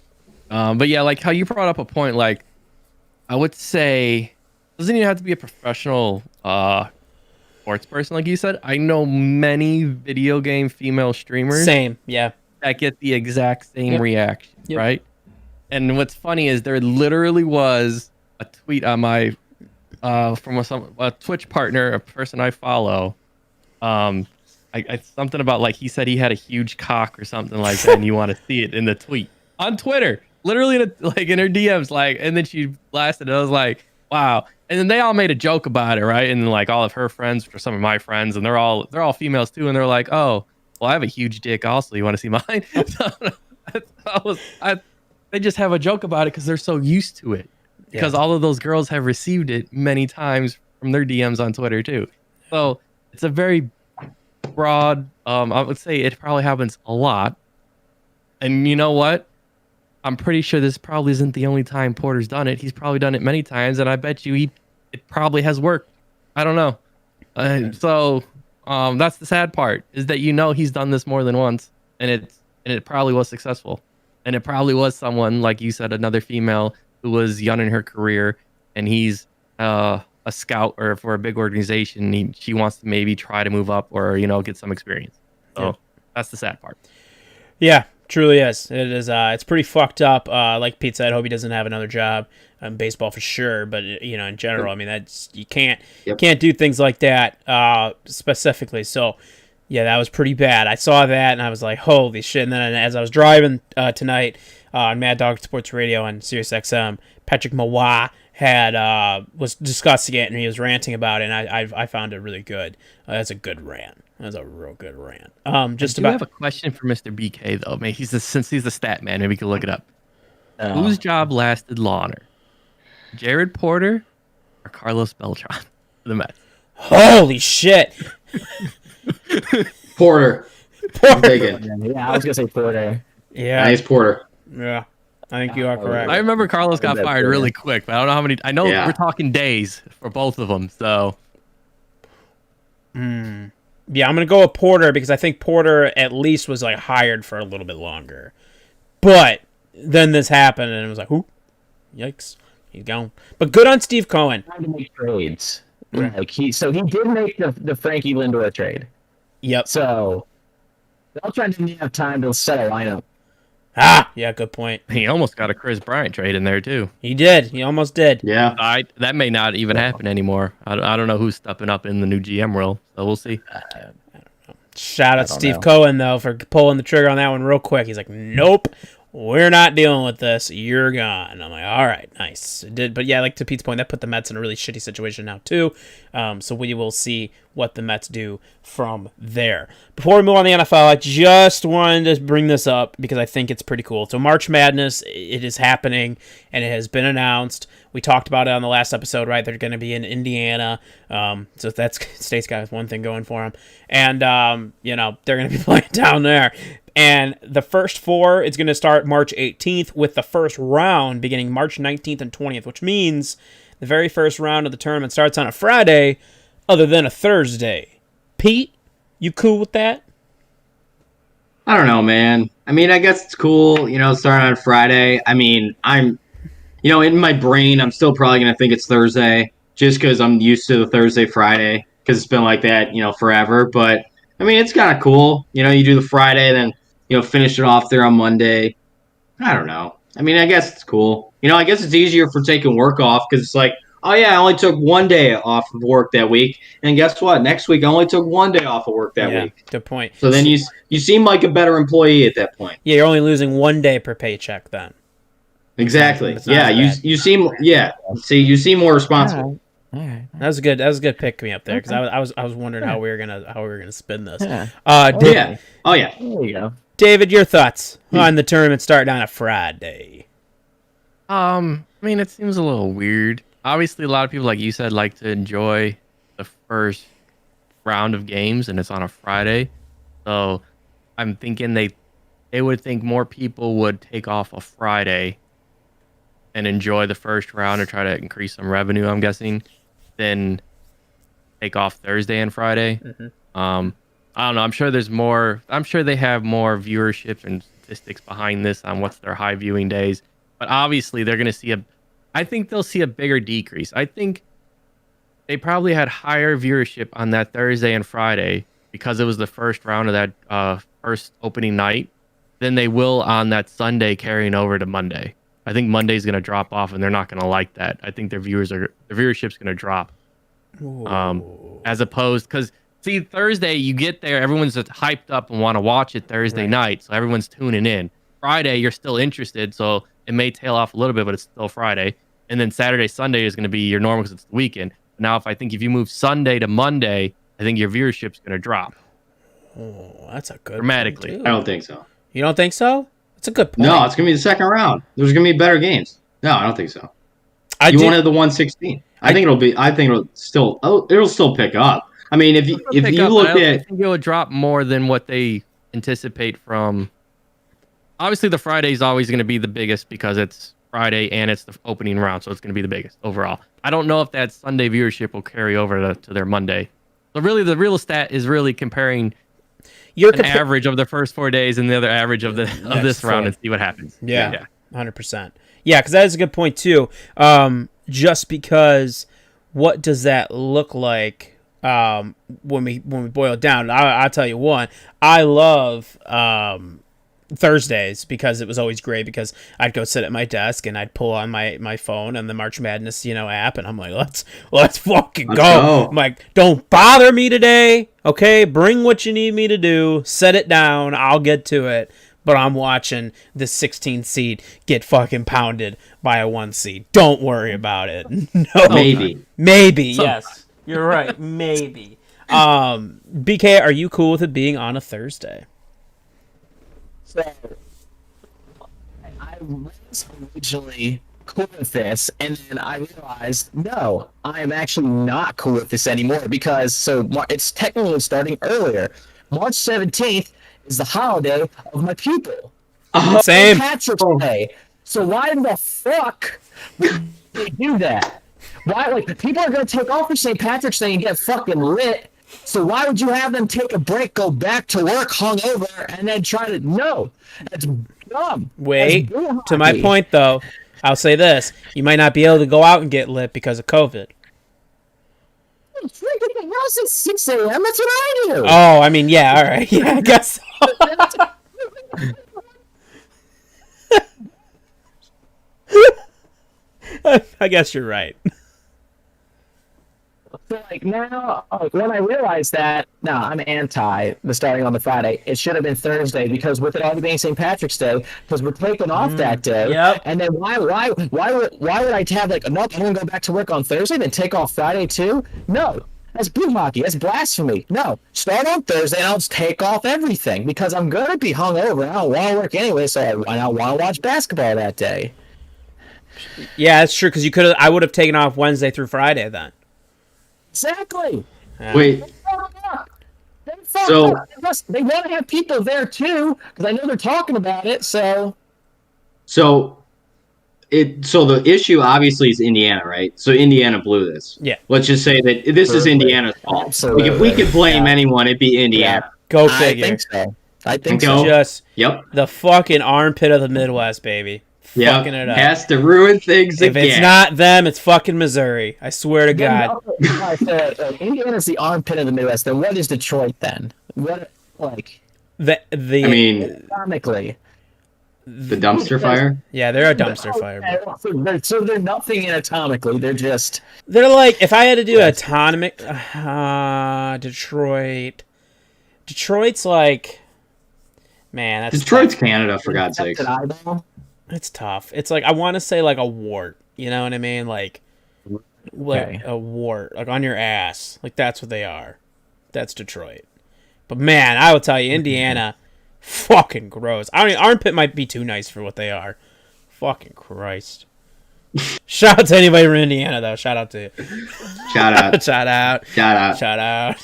But yeah, how you brought up a point, I would say, doesn't even have to be a professional sports person, like you said. I know many video game female streamers. Same, yeah. That get the exact same reaction, right? And what's funny is there literally was a tweet on my from a Twitch partner, a person I follow. Something about he said he had a huge cock or something like that, and you want to see it in the tweet on Twitter, literally in her DMs, and then she blasted it. I was like, wow. And then they all made a joke about it, right? And like all of her friends, which are some of my friends, and they're all females too, and they're like, oh, well, I have a huge dick also. You want to see mine? So, they just have a joke about it because they're so used to it. Because all of those girls have received it many times from their DMs on Twitter too. So it's a very broad. I would say it probably happens a lot. And you know what? I'm pretty sure this probably isn't the only time Porter's done it. He's probably done it many times, and I bet you it probably has worked. I don't know. So that's the sad part, is that he's done this more than once, and it probably was successful, and it probably was someone like you said, another female who was young in her career, and he's a scout or for a big organization. She wants to maybe try to move up or get some experience. So that's the sad part. Yeah, truly is. It is. It's pretty fucked up. Like Pete said, I hope he doesn't have another job. Baseball for sure, but in general, I mean, that's you can't do things like that specifically. So, yeah, that was pretty bad. I saw that and I was like, holy shit! And then as I was driving tonight on Mad Dog Sports Radio on Sirius XM, Patrick Mawa was discussing it and he was ranting about it, and I found it really good. That's a good rant. That's a real good rant. I have a question for Mr. BK though. Maybe since he's the stat man, maybe we can look it up. Whose job lasted longer, Jared Porter or Carlos Beltran for the Mets? Holy shit! Porter. I'm taking. Yeah, I was gonna say Porter. Yeah, Nice Porter. yeah. I think you are correct. I remember Carlos got fired really quick, but I don't know how many. I know we're talking days for both of them. So, yeah, I'm gonna go with Porter because I think Porter at least was like hired for a little bit longer. But then this happened and it was like, "Ooh, yikes, he's gone." But good on Steve Cohen. Trying to make trades. Like he did make the Frankie Lindor trade. Yep. So Beltran didn't have time to set a lineup. Yeah, good point. he almost got a Chris Bryant trade in there too. He did. He almost did. Yeah. That may not even happen anymore. I don't know who's stepping up in the new GM role, so we'll see. Shout out Steve Cohen though for pulling the trigger on that one real quick. He's like, "Nope, we're not dealing with this. You're gone." I'm like, "All right, nice." It did, but yeah, like to Pete's point, that put the Mets in a really shitty situation now too. So we will see what the Mets do from there. Before we move on to the NFL, I just wanted to bring this up because I think it's pretty cool. So March Madness, it is happening and it has been announced. We talked about it on the last episode, right? They're going to be in Indiana. So that's State's got one thing going for them. And, they're going to be playing down there. And the first four is going to start March 18th with the first round beginning March 19th and 20th, which means the very first round of the tournament starts on a Friday other than a Thursday. Pete, you cool with that? I don't know, man. I mean, I guess it's cool, starting on Friday. I mean, I'm, in my brain, I'm still probably going to think it's Thursday just because I'm used to the Thursday, Friday, because it's been like that, forever. But, I mean, it's kind of cool. You do the Friday, then, finish it off there on Monday. I don't know. I mean, I guess it's cool. I guess it's easier for taking work off because it's like, oh, yeah, I only took one day off of work that week. And guess what? Next week, I only took one day off of work that week. Good point. So then you seem like a better employee at that point. Yeah, you're only losing 1 day per paycheck then. Exactly. Yeah, you seem you seem more responsible. All right. That was a good pick me up there because I was wondering how we were gonna spin this. Yeah. Oh yeah. There you go. David, your thoughts on the tournament starting on a Friday? I mean, it seems a little weird. Obviously, a lot of people, like you said, like to enjoy the first round of games, and it's on a Friday. So I'm thinking they would think more people would take off a Friday and enjoy the first round or try to increase some revenue, I'm guessing, than take off Thursday and Friday. Mm-hmm. I don't know. I'm sure there's more. I'm sure they have more viewership and statistics behind this on what's their high viewing days. But obviously, they're going to see I think they'll see a bigger decrease. I think they probably had higher viewership on that Thursday and Friday because it was the first round of that first opening night than they will on that Sunday carrying over to Monday. I think Monday's going to drop off, and they're not going to like that. I think their viewership's going to drop. As opposed, because see, Thursday you get there, everyone's just hyped up and want to watch it Thursday night, so everyone's tuning in. Friday, you're still interested, so it may tail off a little bit, but it's still Friday. and then Saturday, Sunday is going to be your normal because it's the weekend. Now, if you move Sunday to Monday, I think your viewership's going to drop. Oh, that's a good dramatically. point, I don't think so. You don't think so? That's a good point. No, it's gonna be the second round. There's gonna be better games. No, I don't think so. You wanted the 116. I think it'll still pick up. I mean, if you look at, I think it would drop more than what they anticipate from. Obviously, the Friday is always going to be the biggest because it's Friday and it's the opening round, so it's going to be the biggest overall. I don't know if that Sunday viewership will carry over to their Monday. So really, the real stat is really comparing average of the first 4 days and the other average of this round and see what happens. Yeah. 100%. Yeah, because that is a good point too. Just because, what does that look like when we boil it down? I'll tell you one. I love Thursdays because it was always great because I'd go sit at my desk and I'd pull on my phone and the March Madness app and I'm like, let's fucking go. I'm like, don't bother me today, okay? Bring what you need me to do. Set it down. I'll get to it. But I'm watching the 16 seed get fucking pounded by a 1 seed. Don't worry about it. No, maybe. Yes, you're right. Maybe. BK, are you cool with it being on a Thursday? So, I was originally cool with this, and then I realized, no, I am actually not cool with this anymore because it's technically starting earlier. March 17th is the holiday of my pupil. Same. Patrick's Day. So why the fuck would they do that? Why, people are going to take off for St. Patrick's Day and get fucking lit. So why would you have them take a break, go back to work hungover, and then try to... No, that's dumb. Wait, to my point, though, I'll say this. You might not be able to go out and get lit because of COVID. Freaking house at 6 a.m.? That's what I do. Oh, I mean, yeah, all right. Yeah, I guess so. I guess you're right. So, now, when I realized that, no, I'm anti the starting on the Friday. It should have been Thursday because with it already being St. Patrick's Day, because we're taking off that day. Yep. And then why would I have nope, I'm going to go back to work on Thursday, then take off Friday too? No, that's blue hockey. That's blasphemy. No, start on Thursday and I'll just take off everything because I'm going to be hungover. I don't want to work anyway, so I don't want to watch basketball that day. Yeah, that's true because I would have taken off Wednesday through Friday then. Exactly. Yeah. Wait. So they want to have people there too, because I know they're talking about it. So the issue obviously is Indiana, right? So Indiana blew this. Yeah. Let's just say that this is Indiana's fault. Absolutely. If we could blame anyone, it'd be Indiana. Go figure. I think so. I think so. Just Yep. the fucking armpit of the Midwest, baby. Fucking it up. Has to ruin things If again. it's not them, it's fucking Missouri. I swear to God. Indiana's the armpit of the Midwest. Then what is Detroit then? What economically? The dumpster fire? Yeah, they're a dumpster fire. So they're nothing anatomically. They're like, if I had to do atomic, Detroit's like, man, that's Detroit's tough. Canada, for God's sakes. It's tough. It's like, I want to say like a wart. You know what I mean? Like a wart, like on your ass. Like that's what they are. That's Detroit. But man, I will tell you, Indiana, fucking gross. I mean, armpit might be too nice for what they are. Fucking Christ. Shout out to anybody from Indiana, though. Shout out to you. Shout out. Shout out. Shout out. Shout out.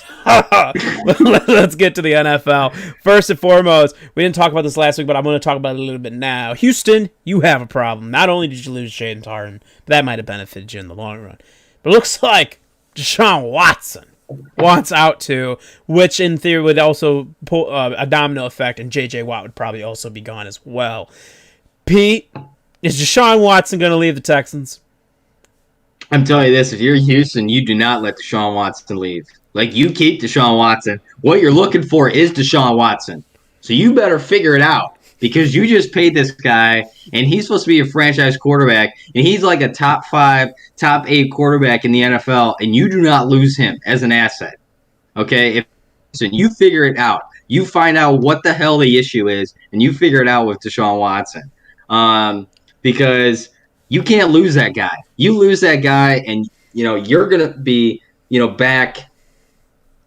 Let's get to the NFL. First and foremost, we didn't talk about this last week, but I'm going to talk about it a little bit now. Houston, you have a problem. Not only did you lose Jaden Harden, but that might have benefited you in the long run. But it looks like Deshaun Watson wants out too, which in theory would also pull a domino effect, and J.J. Watt would probably also be gone as well. Pete, is Deshaun Watson going to leave the Texans? I'm telling you this, if you're Houston, you do not let Deshaun Watson leave. Like, you keep Deshaun Watson. What you're looking for is Deshaun Watson. So you better figure it out because you just paid this guy, and he's supposed to be a franchise quarterback, and he's like a top 5, top 8 quarterback in the NFL, and you do not lose him as an asset. Okay? So you figure it out. You find out what the hell the issue is, and you figure it out with Deshaun Watson. Because You can't lose that guy. You lose that guy, and you're gonna be back.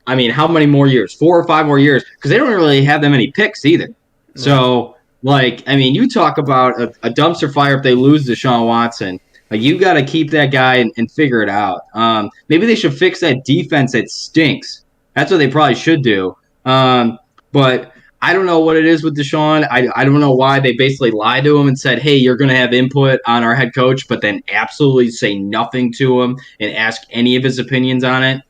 I mean, how many more years? 4 or 5 more years? Because they don't really have that many picks either. Right. So, you talk about a dumpster fire if they lose Deshaun Watson. You got to keep that guy and figure it out. Maybe they should fix that defense that stinks. That's what they probably should do. But I don't know what it is with Deshaun. I don't know why they basically lied to him and said, hey, you're going to have input on our head coach, but then absolutely say nothing to him and ask any of his opinions on it.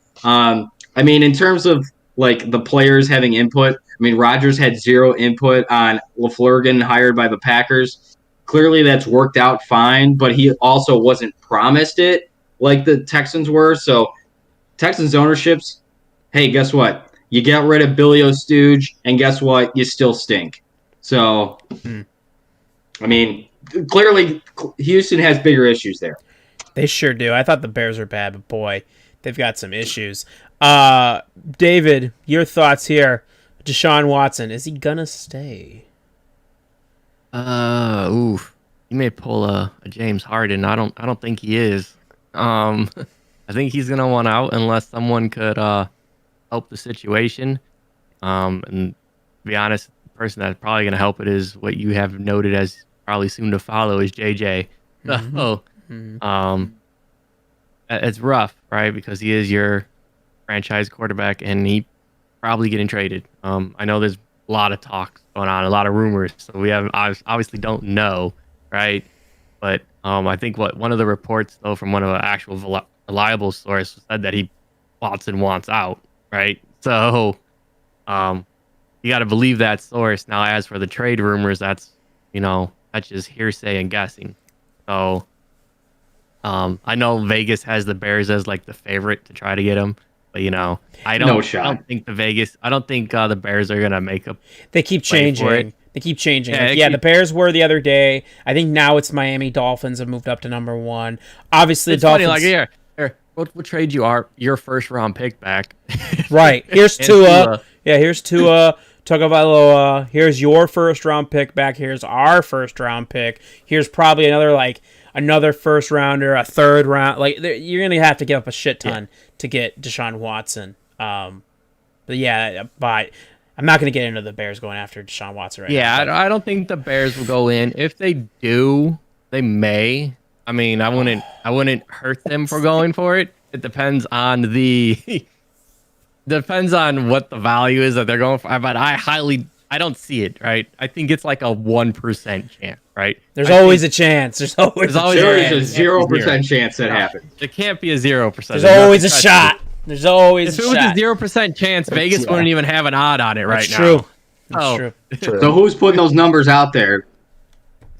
In terms of the players having input, Rodgers had zero input on LaFleur getting hired by the Packers. Clearly that's worked out fine, but he also wasn't promised it like the Texans were. So Texans ownerships, hey, guess what? You get rid of Billy O'Stooge, and guess what? You still stink. So, clearly Houston has bigger issues there. They sure do. I thought the Bears were bad, but boy, they've got some issues. David, your thoughts here. Deshaun Watson, is he gonna stay? You may pull a James Harden. I don't think he is. I think he's gonna want out unless someone could help the situation. And to be honest, the person that's probably gonna help it is what you have noted as probably soon to follow is JJ. Mm-hmm. So, it's rough, right? Because he is your franchise quarterback, and he probably getting traded. I know there's a lot of talks going on, a lot of rumors, so we obviously don't know, right? But I think one of the reports though from one of the actual reliable sources said that Watson wants out, right? So you got to believe that source. Now, as for the trade rumors, that's just hearsay and guessing. So I know Vegas has the Bears as the favorite to try to get him. But I don't think the Bears are gonna make a. They keep changing. They keep changing. The Bears were the other day. I think now it's Miami Dolphins have moved up to number 1. Obviously, it's the Dolphins. Funny, here, we'll trade you your first round pick back. Right. Here's Tua. Yeah, here's Tua Tagovailoa. Here's your first round pick back. Here's our first round pick. Here's probably another first rounder, a third round. You're gonna have to give up a shit ton to get Deshaun Watson. But I'm not gonna get into the Bears going after Deshaun Watson right now. Yeah, I don't think the Bears will go in. If they do, they may. I wouldn't hurt them for going for it. It depends on what the value is that they're going for. But I don't see it, right? I think it's like a 1% chance, right? There's always a chance. There's always a 0% chance that happens. It can't be a 0%. There's always a shot. There's always a shot. If it was a 0% chance, Vegas wouldn't even have an odd on it right now. True. That's true. So who's putting those numbers out there?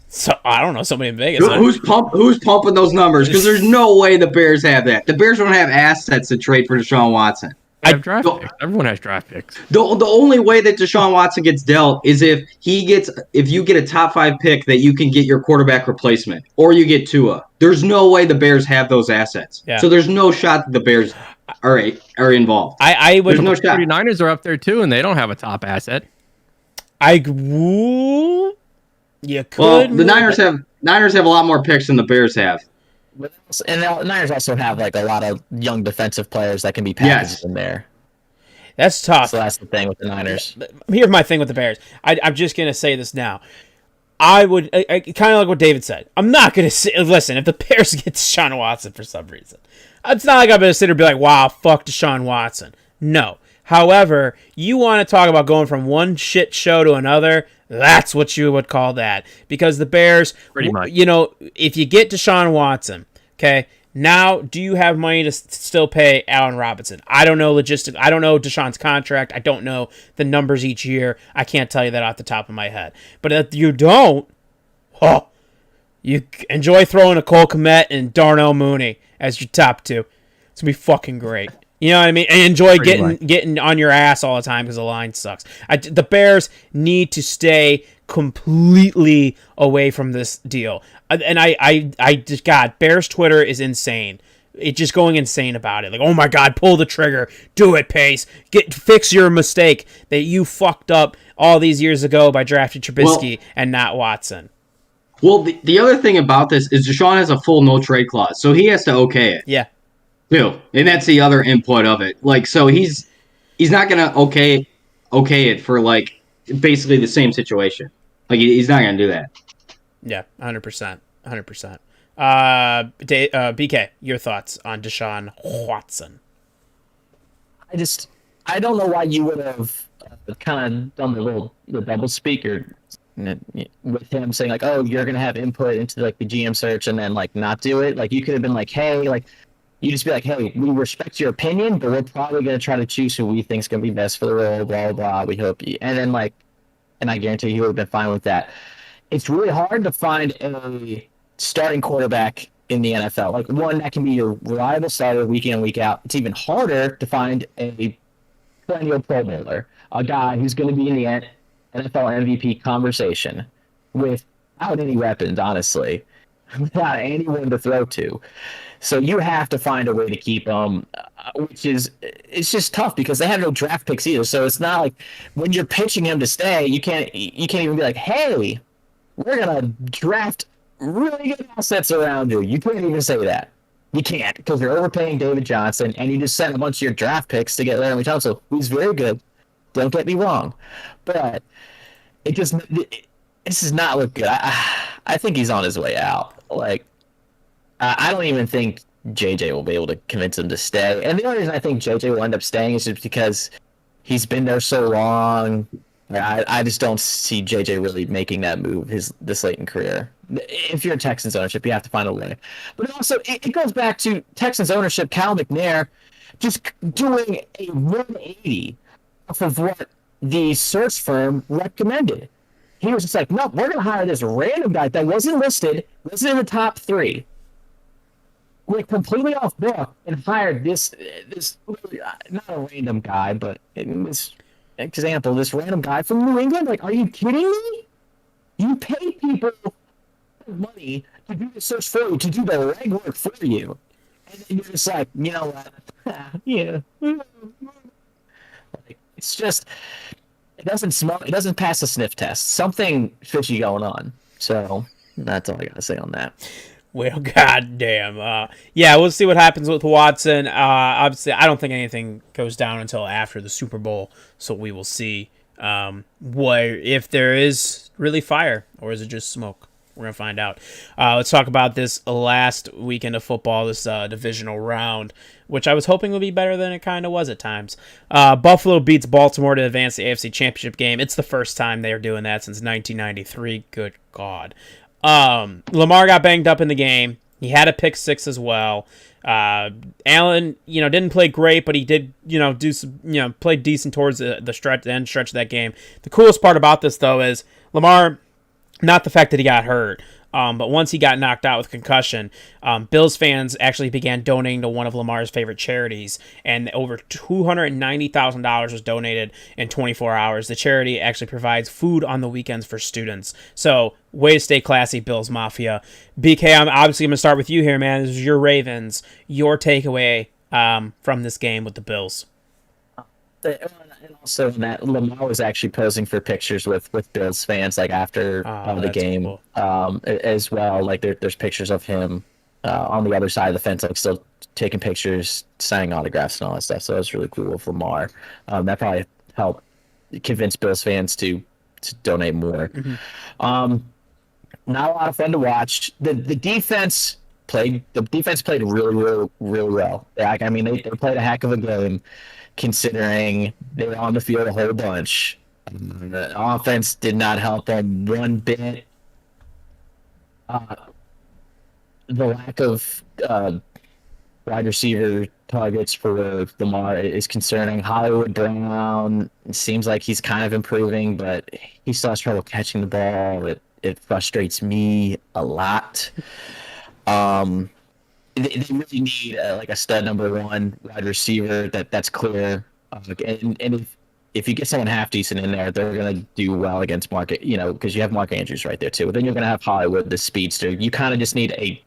So I don't know. Somebody in Vegas. Who's pumping those numbers? Because there's no way the Bears have that. The Bears don't have assets to trade for Deshaun Watson. Draft picks. Everyone has draft picks. The only way that Deshaun Watson gets dealt is if you get a top 5 pick that you can get your quarterback replacement, or you get Tua. There's no way the Bears have those assets. Yeah. So there's no shot that the Bears are involved. There's no shot. 49ers are up there too, and they don't have a top asset. You could. Well, the Niners have a lot more picks than the Bears have. And the Niners also have a lot of young defensive players that can be packaged in there. That's tough. So that's the thing with the Niners. Here's my thing with the Bears. I'm just going to say this now. I kind of like what David said. I'm not going to say, listen, if the Bears get Deshaun Watson for some reason, it's not like I'm going to sit here and be like, wow, fuck Deshaun Watson. No. However, you want to talk about going from one shit show to another, that's what you would call that. Because the Bears, pretty much. If you get Deshaun Watson, okay, now do you have money to still pay Allen Robinson? I don't know logistics. I don't know Deshaun's contract. I don't know the numbers each year. I can't tell you that off the top of my head. But if you don't, you enjoy throwing a Cole Kmet and Darnell Mooney as your top 2. It's going to be fucking great. You know what I mean? And enjoy getting on your ass all the time because the line sucks. The Bears need to stay completely away from this deal. And I just, God, Bears Twitter is insane. It's just going insane about it. Like, oh my God, pull the trigger. Do it, Pace. Fix your mistake that you fucked up all these years ago by drafting Trubisky and not Watson. Well, the other thing about this is Deshaun has a full no trade clause, so he has to okay it Yeah. too, and that's the other input of it. Like, so he's not gonna okay it for like basically the same situation. Like, he's not gonna do that. Yeah. 100%. 100%. BK, your thoughts on Deshaun Watson? I don't know why you would have kind of done the double speaker with him saying like, oh, you're gonna have input into like the GM search and then like not do it. Like you could have been like, hey, like you just be like, hey, we respect your opinion, but we're probably gonna try to choose who we think's gonna be best for the role. Blah blah. We hope you. And then like, and I guarantee he would have been fine with that. It's really hard to find a starting quarterback in the NFL. Like one that can be your reliable starter week in and week out. It's even harder to find a perennial Pro Bowler, a guy who's going to be in the NFL MVP conversation without any weapons, honestly, without anyone to throw to. So you have to find a way to keep him, which is it's just tough because they have no draft picks either. So it's not like when you're pitching him to stay, you can't even be like, hey, we're gonna draft really good assets around you. You can't even say that. You can't because you're overpaying David Johnson and you just sent a bunch of your draft picks to get Larry Tunsil, who's very good. Don't get me wrong, but this does not look good. I think he's on his way out. Like I don't even think JJ will be able to convince him to stay. And the only reason I think JJ will end up staying is just because he's been there so long. I just don't see JJ really making that move this late in career. If you're a Texans ownership, you have to find a way. But also, it goes back to Texans ownership, Cal McNair, just doing a 180 off of what the search firm recommended. He was just like, no, we're going to hire this random guy that wasn't listed, wasn't in the top three, went completely off book and hired this not a random guy, but this example, this random guy from New England. Like, are you kidding me? You pay people money to do the search for you, to do the legwork for you, and then you're just like, you know what? Yeah. Like, it's just it doesn't smell. It doesn't pass the sniff test. Something fishy going on. So that's all I gotta say on that. Well, goddamn. Yeah, we'll see what happens with Watson. Obviously, I don't think anything goes down until after the Super Bowl, so we will see if there is really fire or is it just smoke. We're gonna find out. Let's talk about this last weekend of football, this divisional round, which I was hoping would be better than it kind of was at times. Buffalo beats Baltimore to advance the AFC Championship game. It's the first time they are doing that since 1993. Good God. Lamar got banged up in the game. He had a pick six as well. Allen, didn't play great, but he did, do some, play decent towards the end stretch of that game. The coolest part about this though is Lamar, not the fact that he got hurt, but once he got knocked out with concussion, Bills fans actually began donating to one of Lamar's favorite charities, and over $290,000 was donated in 24 hours. The charity actually provides food on the weekends for students. So, way to stay classy, Bills Mafia. BK, I'm obviously going to start with you here, man. This is your Ravens. Your takeaway from this game with the Bills. And also that Lamar was actually posing for pictures with Bills fans like after the game cool. As well. Like there's pictures of him on the other side of the fence, like still taking pictures, signing autographs and all that stuff. So that was really cool with Lamar. That probably helped convince Bills fans to donate more. Mm-hmm. Not a lot of fun to watch. The defense played really, really, really well. I mean, they played a heck of a game, considering they were on the field a whole bunch. The offense did not help them one bit. The lack of wide receiver targets for Lamar is concerning. Hollywood Brown, it seems like he's kind of improving, but he still has trouble catching the ball. It frustrates me a lot. They really need like a stud number one wide receiver that's clear. And if you get someone half decent in there, they're gonna do well against Mark. Because you have Mark Andrews right there too. Then you're gonna have Hollywood, the speedster. You kind of just need a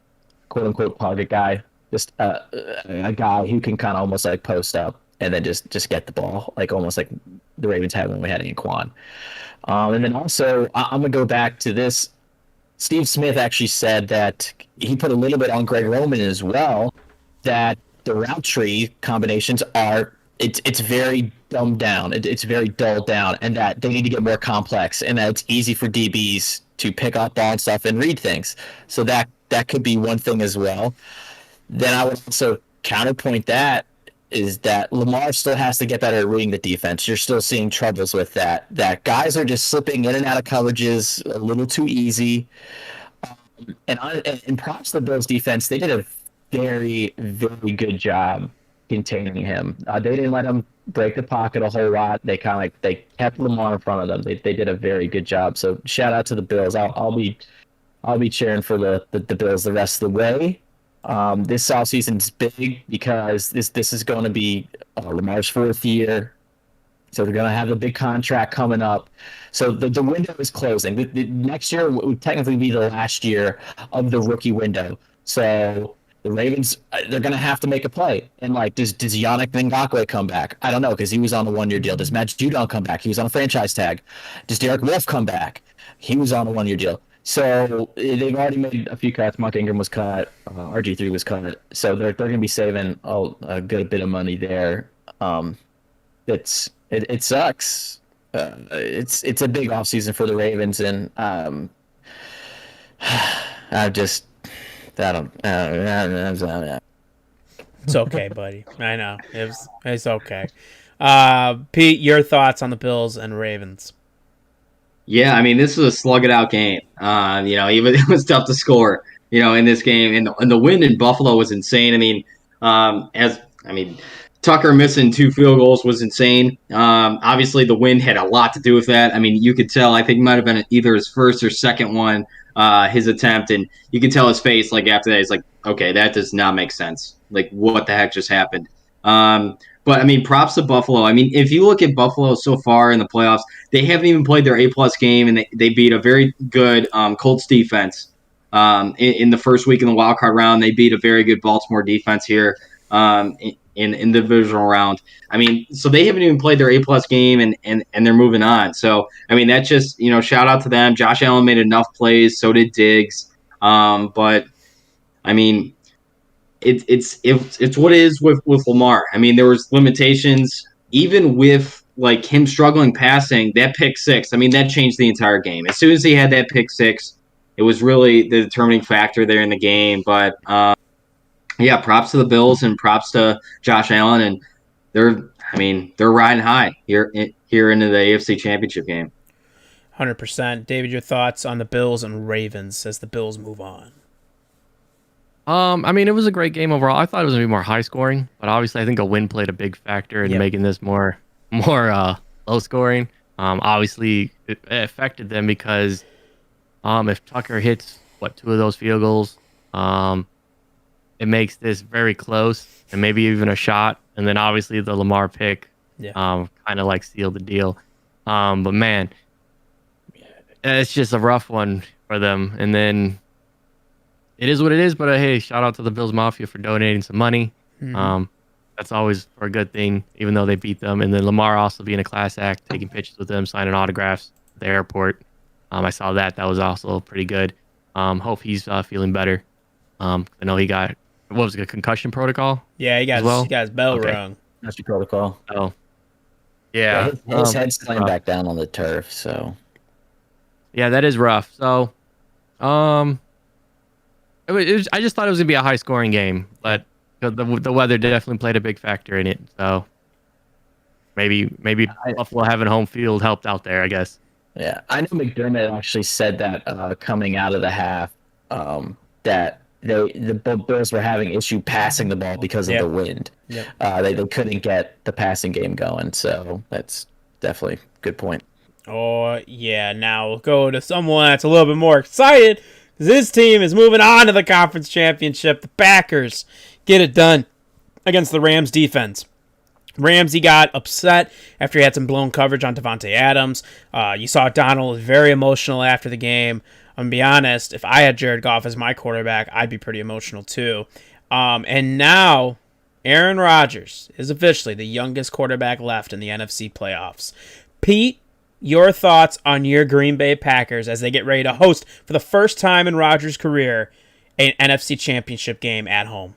quote unquote target guy, just a guy who can kind of almost like post up and then just get the ball, like almost like the Ravens had when we had Quan. And then also I'm gonna go back to this. Steve Smith actually said that he put a little bit on Greg Roman as well, that the route tree combinations are it's very dumbed down. It's very dulled down, and that they need to get more complex, and that it's easy for DBs to pick up on stuff and read things. So that could be one thing as well. Then I would also counterpoint that is that Lamar still has to get better at reading the defense. You're still seeing troubles with that. That guys are just slipping in and out of coverages a little too easy. And props to the Bills defense. They did a very, very good job containing him. They didn't let him break the pocket a whole lot. They kind of they kept Lamar in front of them. They did a very good job. So shout out to the Bills. I'll be cheering for the Bills the rest of the way. This offseason's big because this is going to be Lamar's fourth year. So they're going to have a big contract coming up. So the window is closing. The next year would technically be the last year of the rookie window. So the Ravens, they're going to have to make a play. And does Yannick Ngakoue come back? I don't know, because he was on a 1-year deal. Does Matt Judon come back? He was on a franchise tag. Does Derek Wolfe come back? He was on a 1-year deal. So they've already made a few cuts. Mark Ingram was cut. RG3 was cut. So they're going to be saving a good bit of money there. It sucks. It's a big offseason for the Ravens, and I just I don't. It's okay, buddy. I know it's okay. Pete, your thoughts on the Bills and Ravens? Yeah, I mean, this is a slug it out game. Even it was tough to score. In this game, and the win in Buffalo was insane. Tucker missing 2 field goals was insane. Obviously, the wind had a lot to do with that. I mean, you could tell. I think it might have been either his first or second one, his attempt, and you could tell his face. After that, he's like, "Okay, that does not make sense. What the heck just happened?" But I mean, props to Buffalo. I mean, if you look at Buffalo so far in the playoffs, they haven't even played their A+ game, and they beat a very good Colts defense in the first week in the wild card round. They beat a very good Baltimore defense here. In the divisional round. I mean, so they haven't even played their A+ game and they're moving on. So, I mean, that's just, shout out to them. Josh Allen made enough plays. So did Diggs. But I mean, it's what it is with Lamar. I mean, there was limitations even with him struggling passing. That pick six, I mean, that changed the entire game. As soon as he had that pick six, it was really the determining factor there in the game. But, yeah, props to the Bills and props to Josh Allen, and they're riding high here into the AFC Championship game. 100%. David, your thoughts on the Bills and Ravens as the Bills move on? I mean, it was a great game overall. I thought it was going to be more high scoring, but obviously I think a win played a big factor in making this more low scoring. Obviously it affected them because if Tucker hits 2 of those field goals, it makes this very close and maybe even a shot. And then obviously the Lamar pick kind of sealed the deal. But man, it's just a rough one for them. And then it is what it is. But hey, shout out to the Bills Mafia for donating some money. Mm-hmm. That's always for a good thing, even though they beat them. And then Lamar also being a class act, taking pictures with them, signing autographs at the airport. I saw that. That was also pretty good. Hope he's feeling better. I know he got... What was it, a concussion protocol? Yeah, he got his bell rung. That's your protocol. Oh. Yeah. His head slammed back down on the turf, so. Yeah, that is rough. So, I just thought it was going to be a high-scoring game, but the weather definitely played a big factor in it. So, maybe Buffalo having home field helped out there, I guess. Yeah, I know McDermott actually said that coming out of the half, that the Bills were having issue passing the ball because of the wind. Yep. They couldn't get the passing game going, so that's definitely a good point. Oh, yeah. Now we'll go to someone that's a little bit more excited because his team is moving on to the conference championship. The Packers get it done against the Rams defense. Ramsey got upset after he had some blown coverage on Devontae Adams. You saw Donald was very emotional after the game. I'm going to be honest, if I had Jared Goff as my quarterback, I'd be pretty emotional too. And now, Aaron Rodgers is officially the youngest quarterback left in the NFC playoffs. Pete, your thoughts on your Green Bay Packers as they get ready to host, for the first time in Rodgers' career, an NFC Championship game at home.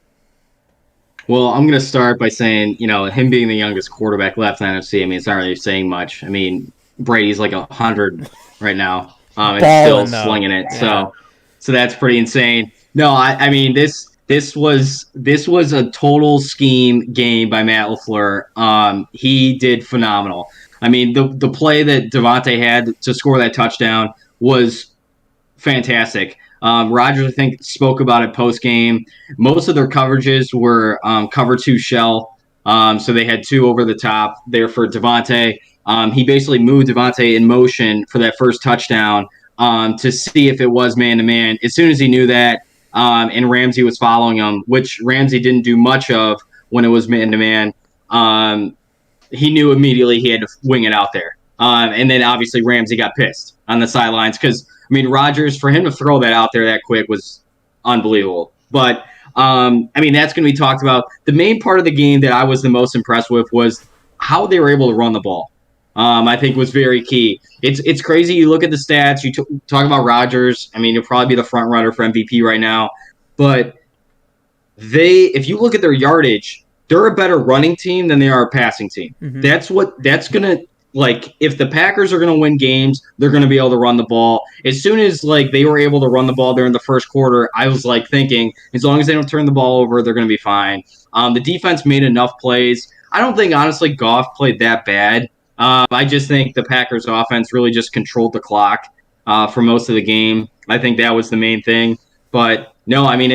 Well, I'm going to start by saying, him being the youngest quarterback left in the NFC, I mean, it's not really saying much. I mean, Brady's like 100 right now, and still Ballin', though. slinging it. Yeah. So that's pretty insane. No, I mean, this was a total scheme game by Matt LaFleur. He did phenomenal. I mean, the play that Devontae had to score that touchdown was fantastic. Rodgers, I think, spoke about it post game. Most of their coverages were cover two shell. So they had two over the top there for Devontae. He basically moved Devontae in motion for that first touchdown to see if it was man to man. As soon as he knew that, and Ramsey was following him, which Ramsey didn't do much of when it was man to man, he knew immediately he had to wing it out there. And then obviously Ramsey got pissed on the sidelines because, I mean, Rodgers, for him to throw that out there that quick was unbelievable. But, I mean, that's going to be talked about. The main part of the game that I was the most impressed with was how they were able to run the ball. I think was very key. It's crazy. You look at the stats. You talk about Rodgers. I mean, he'll probably be the front runner for MVP right now. But if you look at their yardage, they're a better running team than they are a passing team. Mm-hmm. That's going to, like, if the Packers are going to win games, they're going to be able to run the ball. As soon as, like, they were able to run the ball during the first quarter, I was, like, thinking, as long as they don't turn the ball over, they're going to be fine. The defense made enough plays. I don't think, honestly, Goff played that bad. I just think the Packers offense really just controlled the clock for most of the game. I think that was the main thing. But, no, I mean,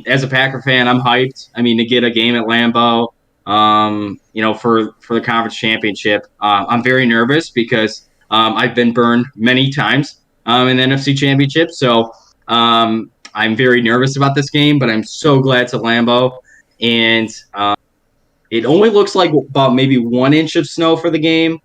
as a Packer fan, I'm hyped. I mean, to get a game at Lambeau, for the conference championship. I'm very nervous because I've been burned many times in the NFC championship. So I'm very nervous about this game, but I'm so glad it's at Lambeau. And it only looks like about maybe 1 inch of snow for the game.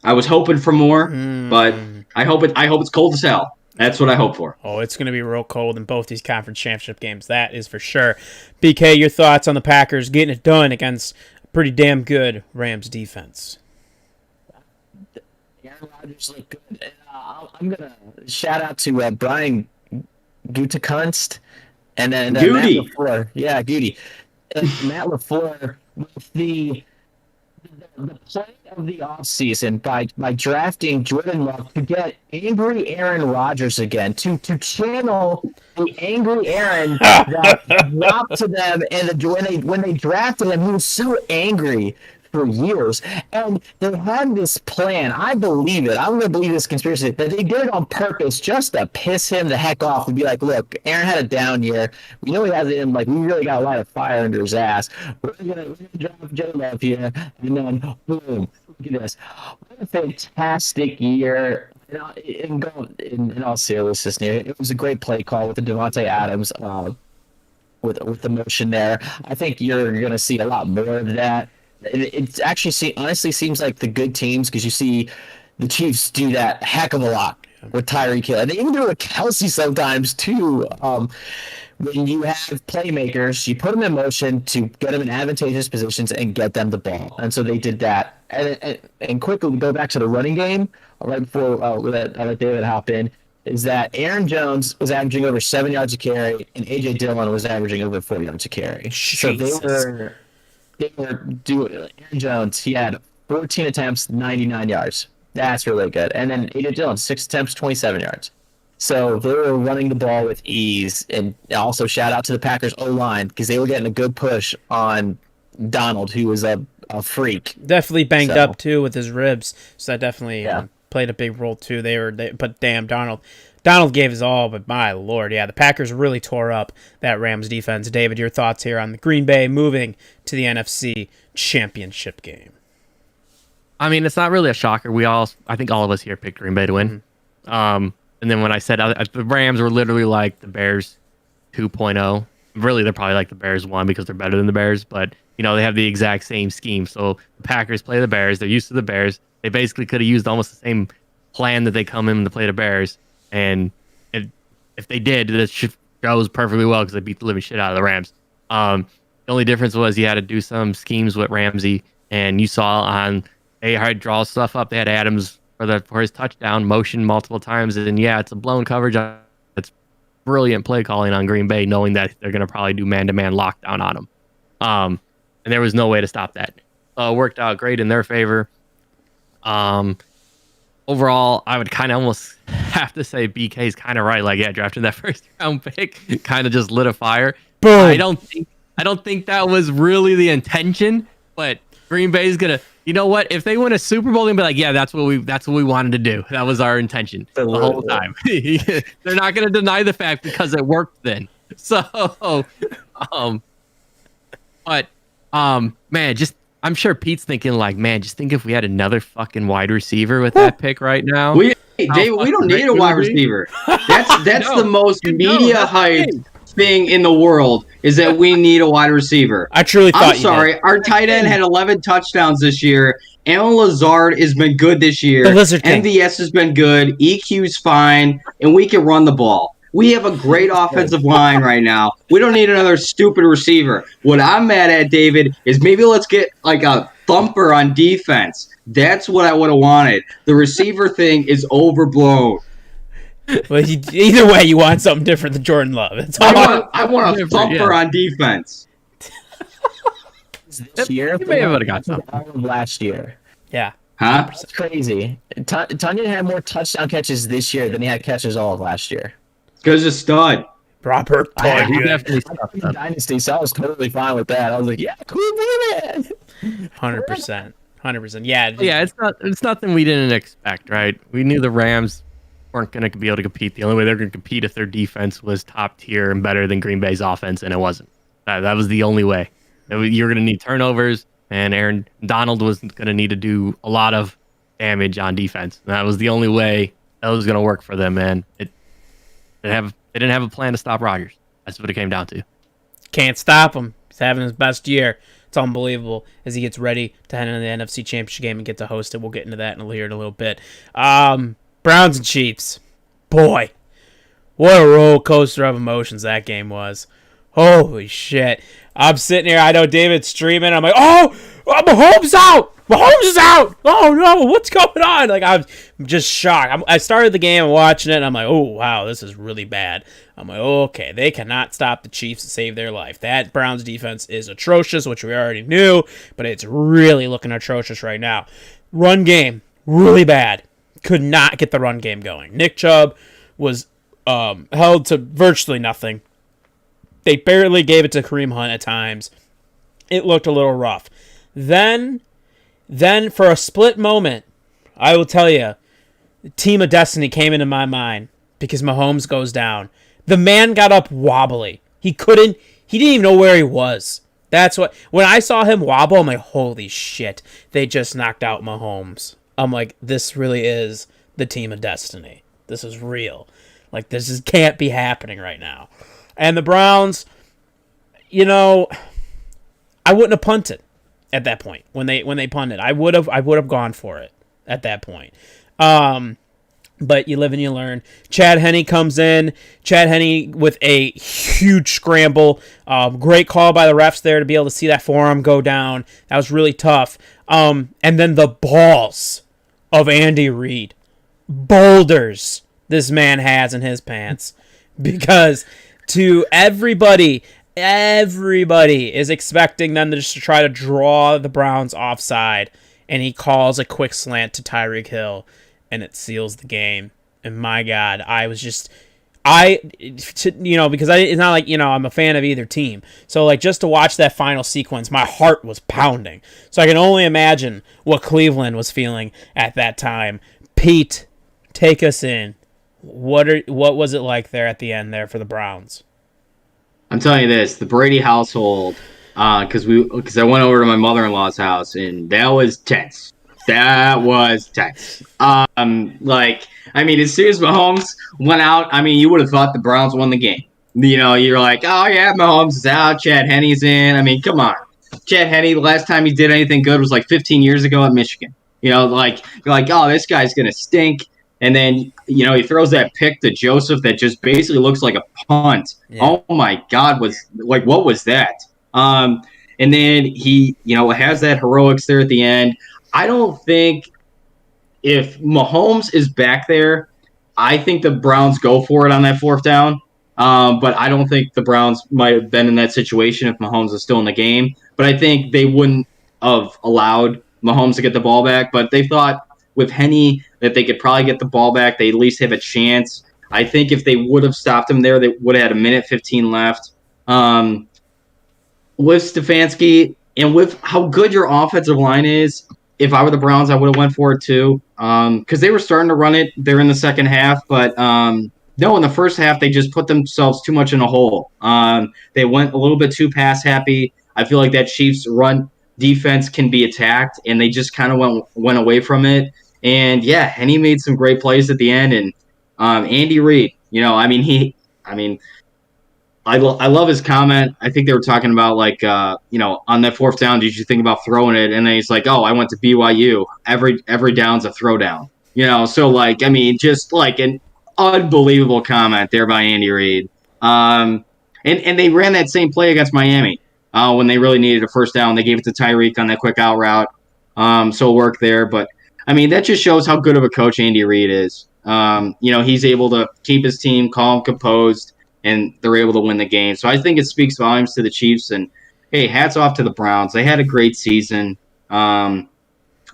I was hoping for more, but I hope it's cold as hell. That's what I hope for. Oh, it's going to be real cold in both these conference championship games. That is for sure. BK, your thoughts on the Packers getting it done against a pretty damn good Rams defense? Aaron Rodgers looked good. And, I'm going to shout out to Brian Gutekunst and then Matt LaFleur. Yeah, Goody. And Matt LaFleur with the play of the offseason by drafting Jordan Love to get angry Aaron Rodgers again, to channel the angry Aaron that dropped to them, and when they drafted him, he was so angry for years. And they had this plan. I believe it. I'm going to believe this conspiracy that they did it on purpose just to piss him the heck off and be like, look, Aaron had a down year. We know he has it in, like, we really got a lot of fire under his ass. We're gonna drop Joe Love here, and then boom, look at this. What a fantastic year. In all seriousness, it was a great play call with the Devontae Adams with the motion there. I think you're going to see a lot more of that. It actually honestly seems like the good teams, because you see the Chiefs do that heck of a lot with Tyreek Hill, and they even do it with Kelsey sometimes too. When you have playmakers, you put them in motion to get them in advantageous positions and get them the ball, and so they did that. And quickly go back to the running game right before let David hop in. Is that Aaron Jones was averaging over 7 yards a carry, and A.J. Dillon was averaging over 4 yards a carry. Jesus. So they were doing. Aaron Jones, he had 14 attempts, 99 yards. That's really good. And then A.J. Dillon, 6 attempts, 27 yards. So they were running the ball with ease. And also shout out to the Packers O-line, because they were getting a good push on Donald, who was a freak. Definitely banged up too with his ribs, so that definitely Yeah. played a big role too. But damn, Donald gave his all, but my lord, yeah, the Packers really tore up that Rams defense. David, your thoughts here on the Green Bay moving to the NFC Championship game? I mean, it's not really a shocker. I think all of us here picked Green Bay to win. Mm-hmm. And then when I said the Rams were literally like the Bears 2.0. Really, they're probably like the Bears 1 because they're better than the Bears. But, they have the exact same scheme. So the Packers play the Bears. They're used to the Bears. They basically could have used almost the same plan that they come in to play the Bears. And if they did, that goes perfectly well because they beat the living shit out of the Rams. The only difference was you had to do some schemes with Ramsey. And you saw they had to draw stuff up. They had Adams for his touchdown, motion multiple times, and yeah, it's a blown coverage. It's brilliant play calling on Green Bay, knowing that they're going to probably do man-to-man lockdown on him. And there was no way to stop that. It worked out great in their favor. Overall, I would kind of almost have to say BK is kind of right. Like, yeah, drafting that first round pick kind of just lit a fire. Boom. I don't think that was really the intention, but Green Bay's gonna. You know what? If they win a Super Bowl, they'll be like, yeah, that's what we wanted to do. That was our intention the whole time. They're not gonna deny the fact because it worked then. So, man, just I'm sure Pete's thinking like, man, just think if we had another fucking wide receiver with that pick right now. David, we don't need a wide receiver. That's No, the most media that's hype the thing in the world is that we need a wide receiver. I truly thought I'm sorry, our tight end had 11 touchdowns this year. Alan Lazard has been good this year. The Lizard King. MVS has been good. EQ's fine, and we can run the ball. We have a great offensive line right now. We don't need another stupid receiver. What I'm mad at, David, is maybe let's get like a thumper on defense. That's what I would have wanted. The receiver thing is overblown. But either way, you want something different than Jordan Love. It's all I want a thumper on defense. This year, You may have got something. all of last year. yeah. Huh? That's crazy. Tunyon had more touchdown catches this year than he had catches all of last year. Because a stud. Robert I had Tonyan. definitely Dynasty, so I was totally fine with that. I was like, yeah, cool, man. 100%. 100%. Yeah. Yeah, it's nothing we didn't expect, right? We knew the Rams weren't going to be able to compete. The only way they're going to compete if their defense was top tier and better than Green Bay's offense, and it wasn't. That was the only way. You're going to need turnovers, and Aaron Donald was going to need to do a lot of damage on defense. And that was the only way that was going to work for them, man. They didn't have a plan to stop Rodgers. That's what it came down to. Can't stop him. He's having his best year. It's unbelievable as he gets ready to head into the NFC Championship game and get to host it. We'll get into that in a little bit. Browns and Chiefs. Boy, what a roller coaster of emotions that game was. Holy shit. I'm sitting here. I know David's streaming. I'm like, oh, Mahomes out. Mahomes is out. Oh, no. What's going on? Like, I'm just shocked. I started the game and watching it, and I'm like, oh, wow, this is really bad. I'm like, okay, they cannot stop the Chiefs to save their life. That Browns defense is atrocious, which we already knew, but it's really looking atrocious right now. Run game, really bad. Could not get the run game going. Nick Chubb was held to virtually nothing. They barely gave it to Kareem Hunt at times. It looked a little rough. Then for a split moment, I will tell you, the team of destiny came into my mind because Mahomes goes down. The man got up wobbly. He didn't even know where he was. That's what, when I saw him wobble, I'm like, holy shit, they just knocked out Mahomes. I'm like, this really is the team of destiny. This is real. Like, can't be happening right now. And the Browns, I wouldn't have punted at that point. When they punted, I would have gone for it at that point. But you live and you learn. Chad Henne comes in. Chad Henne with a huge scramble. Great call by the refs there to be able to see that forearm go down. That was really tough. And then the balls of Andy Reid. Boulders this man has in his pants. Because to everybody is expecting them to just try to draw the Browns offside. And he calls a quick slant to Tyreek Hill. And it seals the game. And my God, because it's not like, I'm a fan of either team. So, like, just to watch that final sequence, my heart was pounding. So I can only imagine what Cleveland was feeling at that time. Pete, take us in. What was it like there at the end there for the Browns? I'm telling you this, the Brady household, because I went over to my mother-in-law's house, and that was tense. That was tense. As soon as Mahomes went out, you would have thought the Browns won the game. You're like, oh yeah, Mahomes is out, Chad Henne's in. Come on. Chad Henne, the last time he did anything good was like 15 years ago at Michigan. You're like, oh, this guy's gonna stink. And then, he throws that pick to Joseph that just basically looks like a punt. Yeah. Oh my God, what was that? And then he, has that heroics there at the end. I don't think if Mahomes is back there, I think the Browns go for it on that fourth down. But I don't think the Browns might have been in that situation if Mahomes was still in the game. But I think they wouldn't have allowed Mahomes to get the ball back. But they thought with Henny that they could probably get the ball back. They at least have a chance. I think if they would have stopped him there, they would have had a minute 15 left. With Stefanski and with how good your offensive line is, if I were the Browns, I would have went for it too. Because they were starting to run it there in the second half, but no, in the first half they just put themselves too much in a hole. They went a little bit too pass happy. I feel like that Chiefs run defense can be attacked, and they just kind of went away from it. And yeah, Henny made some great plays at the end, and Andy Reid. I love his comment. I think they were talking about on that fourth down, did you think about throwing it? And then he's like, "Oh, I went to BYU. Every down's a throwdown." Just like an unbelievable comment there by Andy Reid. And they ran that same play against Miami when they really needed a first down. They gave it to Tyreek on that quick out route. So it worked there. But that just shows how good of a coach Andy Reid is. He's able to keep his team calm, composed, and they're able to win the game. So I think it speaks volumes to the Chiefs. And, hey, hats off to the Browns. They had a great season. It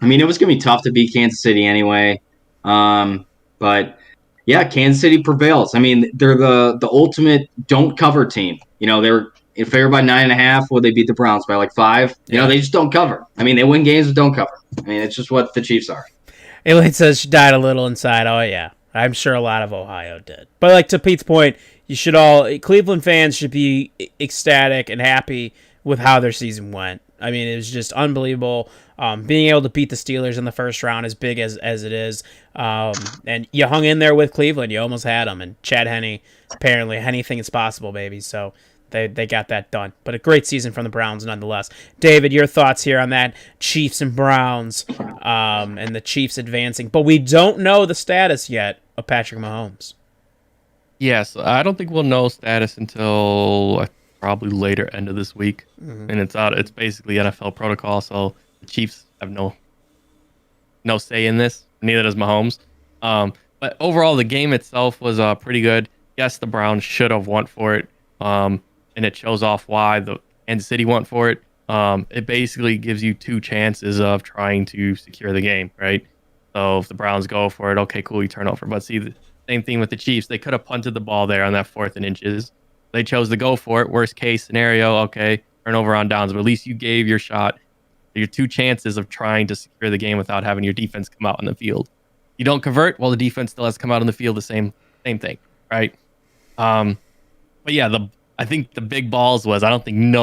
was going to be tough to beat Kansas City anyway. But, yeah, Kansas City prevails. They're the ultimate don't cover team. They're if they were by 9.5, would they beat the Browns by like 5? Yeah. They just don't cover. They win games but don't cover. It's just what the Chiefs are. Elaine says she died a little inside. Oh, yeah. I'm sure a lot of Ohio did. But like to Pete's point, Cleveland fans should be ecstatic and happy with how their season went. It was just unbelievable. Being able to beat the Steelers in the first round, as big as it is. And you hung in there with Cleveland. You almost had them. And Chad Henne, apparently anything is possible, baby. So they got that done. But a great season from the Browns nonetheless. David, your thoughts here on that Chiefs and Browns and the Chiefs advancing. But we don't know the status yet of Patrick Mahomes. Yes, I don't think we'll know status until probably later end of this week. Mm-hmm. And it's out. It's basically NFL protocol, so the Chiefs have no say in this. Neither does Mahomes. But overall, the game itself was pretty good. Yes, the Browns should have won for it, and it shows off why the Kansas City won for it. It basically gives you two chances of trying to secure the game, right? So if the Browns go for it, okay, cool, you turn over. But see, the same thing with the Chiefs. They could have punted the ball there on that 4th and inches. They chose to go for it. Worst case scenario, okay, turnover on downs. But at least you gave your shot, your two chances of trying to secure the game without having your defense come out on the field. You don't convert, well, the defense still has to come out on the field, the same thing, right? But yeah, I think the big balls was, I don't think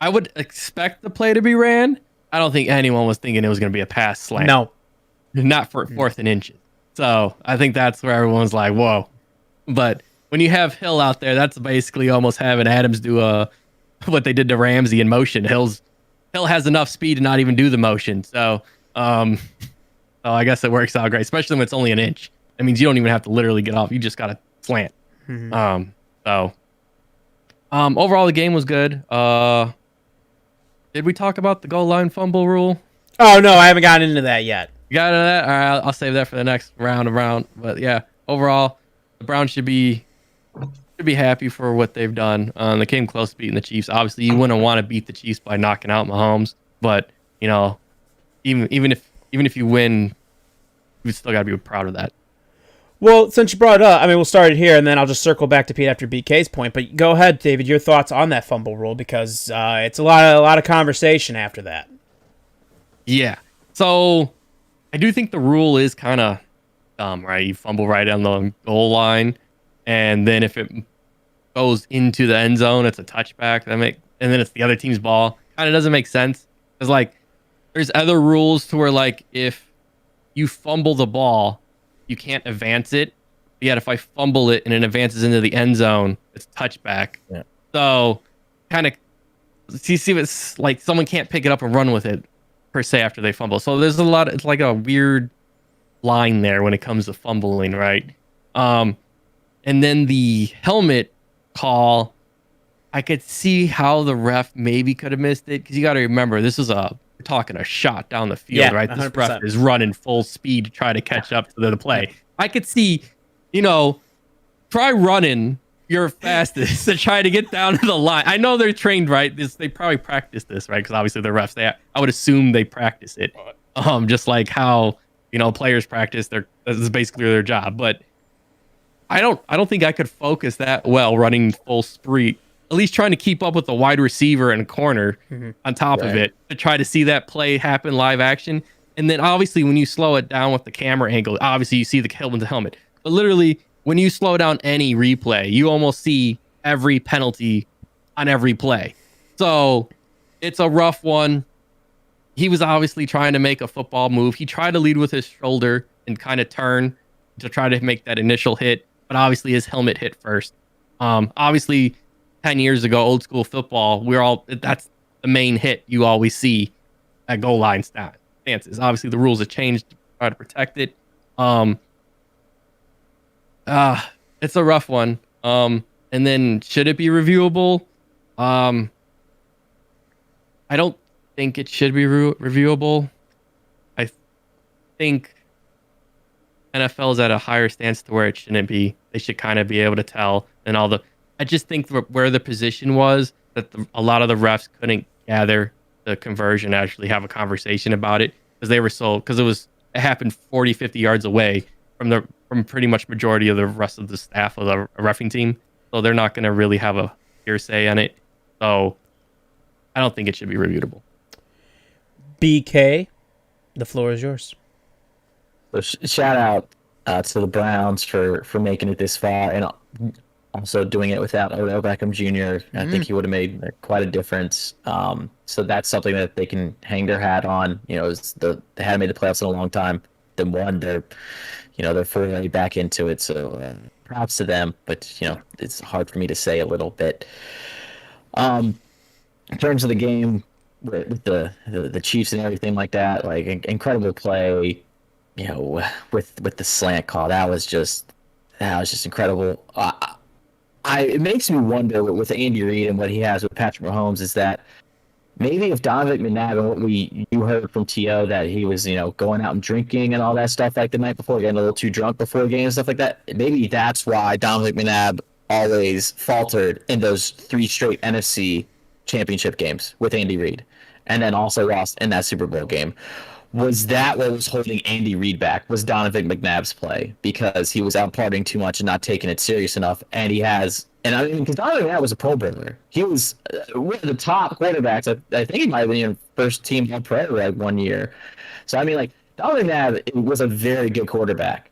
I would expect the play to be ran. I don't think anyone was thinking it was going to be a pass slant. No. Not for 4th and inches. So I think that's where everyone's like, whoa. But when you have Hill out there, that's basically almost having Adams do what they did to Ramsey in motion. Hill has enough speed to not even do the motion. So I guess it works out great, especially when it's only an inch. That means you don't even have to literally get off. You just got to slant. Mm-hmm. Overall, the game was good. Did we talk about the goal line fumble rule? Oh, no, I haven't gotten into that yet. You got into that? All right, I'll save that for the next round. But yeah, overall, the Browns should be happy for what they've done. They came close to beating the Chiefs. Obviously, you wouldn't want to beat the Chiefs by knocking out Mahomes, but even if you win, you still got to be proud of that. Well, since you brought it up, we'll start it here, and then I'll just circle back to Pete after BK's point. But go ahead, David, your thoughts on that fumble rule, because it's a lot of conversation after that. Yeah. So I do think the rule is kind of dumb, right? You fumble right on the goal line, and then if it goes into the end zone, it's a touchback. And then it's the other team's ball. Kind of doesn't make sense. Because there's other rules to where if you fumble the ball, you can't advance it. Yet if I fumble it and it advances into the end zone, it's touchback. Yeah. So kind of see it's like someone can't pick it up and run with it per se after they fumble. So there's it's like a weird line there when it comes to fumbling, right? And then the helmet call, I could see how the ref maybe could have missed it, because you got to remember this is a we're talking a shot down the field, Yeah, right? This 100%. ref is running full speed to try to catch up to the play. I could see, try running your fastest to try to get down to the line. I know they're trained, right? They probably practice this, right? Because obviously they're refs. I would assume they practice it, just like how players practice. This is basically their job. But I don't think I could focus that well running full sprint. At least trying to keep up with the wide receiver and corner on top of it to try to see that play happen live action. And then obviously when you slow it down with the camera angle, obviously you see the helmet. But literally when you slow down any replay, you almost see every penalty on every play. So it's a rough one. He was obviously trying to make a football move. He tried to lead with his shoulder and kind of turn to try to make that initial hit. But obviously his helmet hit first. Obviously 10 years ago, old school football, that's the main hit you always see at goal line stances. Obviously the rules have changed to try to protect it. It's a rough one. And then should it be reviewable? I don't think it should be reviewable. I think NFL is at a higher stance to where it shouldn't be. They should kind of be able to tell. And I just think where the position was that a lot of the refs couldn't gather the conversion, actually have a conversation about it because it happened 40, 50 yards away from pretty much majority of the rest of the staff of the reffing team. So they're not going to really have a hearsay on it. So I don't think it should be reviewable. BK, the floor is yours. So shout out to the Browns for making it this far, and also doing it without Odell Beckham Jr. I think he would have made quite a difference. So that's something that they can hang their hat on. They hadn't made the playoffs in a long time. Then won. They're fully back into it. So props to them. But it's hard for me to say a little bit. In terms of the game with the Chiefs and everything like that, like incredible play. With the slant call, that was just incredible. It makes me wonder with Andy Reid and what he has with Patrick Mahomes is that maybe if Donovan McNabb and what you heard from T.O. that he was going out and drinking and all that stuff like the night before, getting a little too drunk before the game and stuff like that, maybe that's why Donovan McNabb always faltered in those 3 straight NFC championship games with Andy Reid, and then also lost in that Super Bowl game. Was that what was holding Andy Reid back? Was Donovan McNabb's play because he was out partying too much and not taking it serious enough? And because Donovan McNabb was a Pro Bowler, he was one of the top quarterbacks. I think he might have been first team All-Pro like 1 year. So Donovan McNabb was a very good quarterback.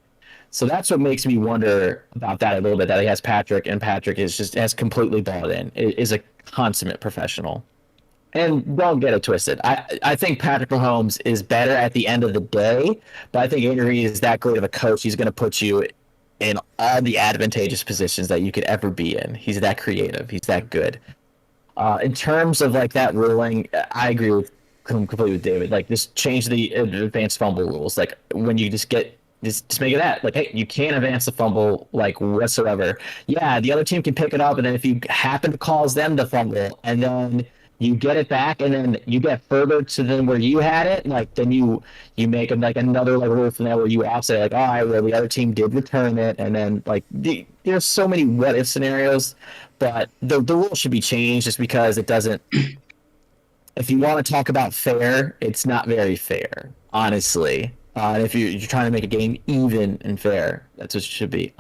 So that's what makes me wonder about that a little bit. That he has Patrick, and Patrick has completely bought in. Is a consummate professional. And don't get it twisted. I think Patrick Mahomes is better at the end of the day, but I think Andy Reid is that great of a coach. He's going to put you in all the advantageous positions that you could ever be in. He's that creative. He's that good. In terms of that ruling, I agree completely with David. Just change the advanced fumble rules. When you just make it that. Hey, you can't advance the fumble whatsoever. Yeah, the other team can pick it up, and then if you happen to cause them to fumble, and then you get it back, and then you get further to then where you had it, then you make them another rule from there where you offset all right, well, the other team did return it, and then there's so many what if scenarios, but the rule should be changed just because it doesn't. If you want to talk about fair, it's not very fair, honestly. If you're trying to make a game even and fair, that's what it should be.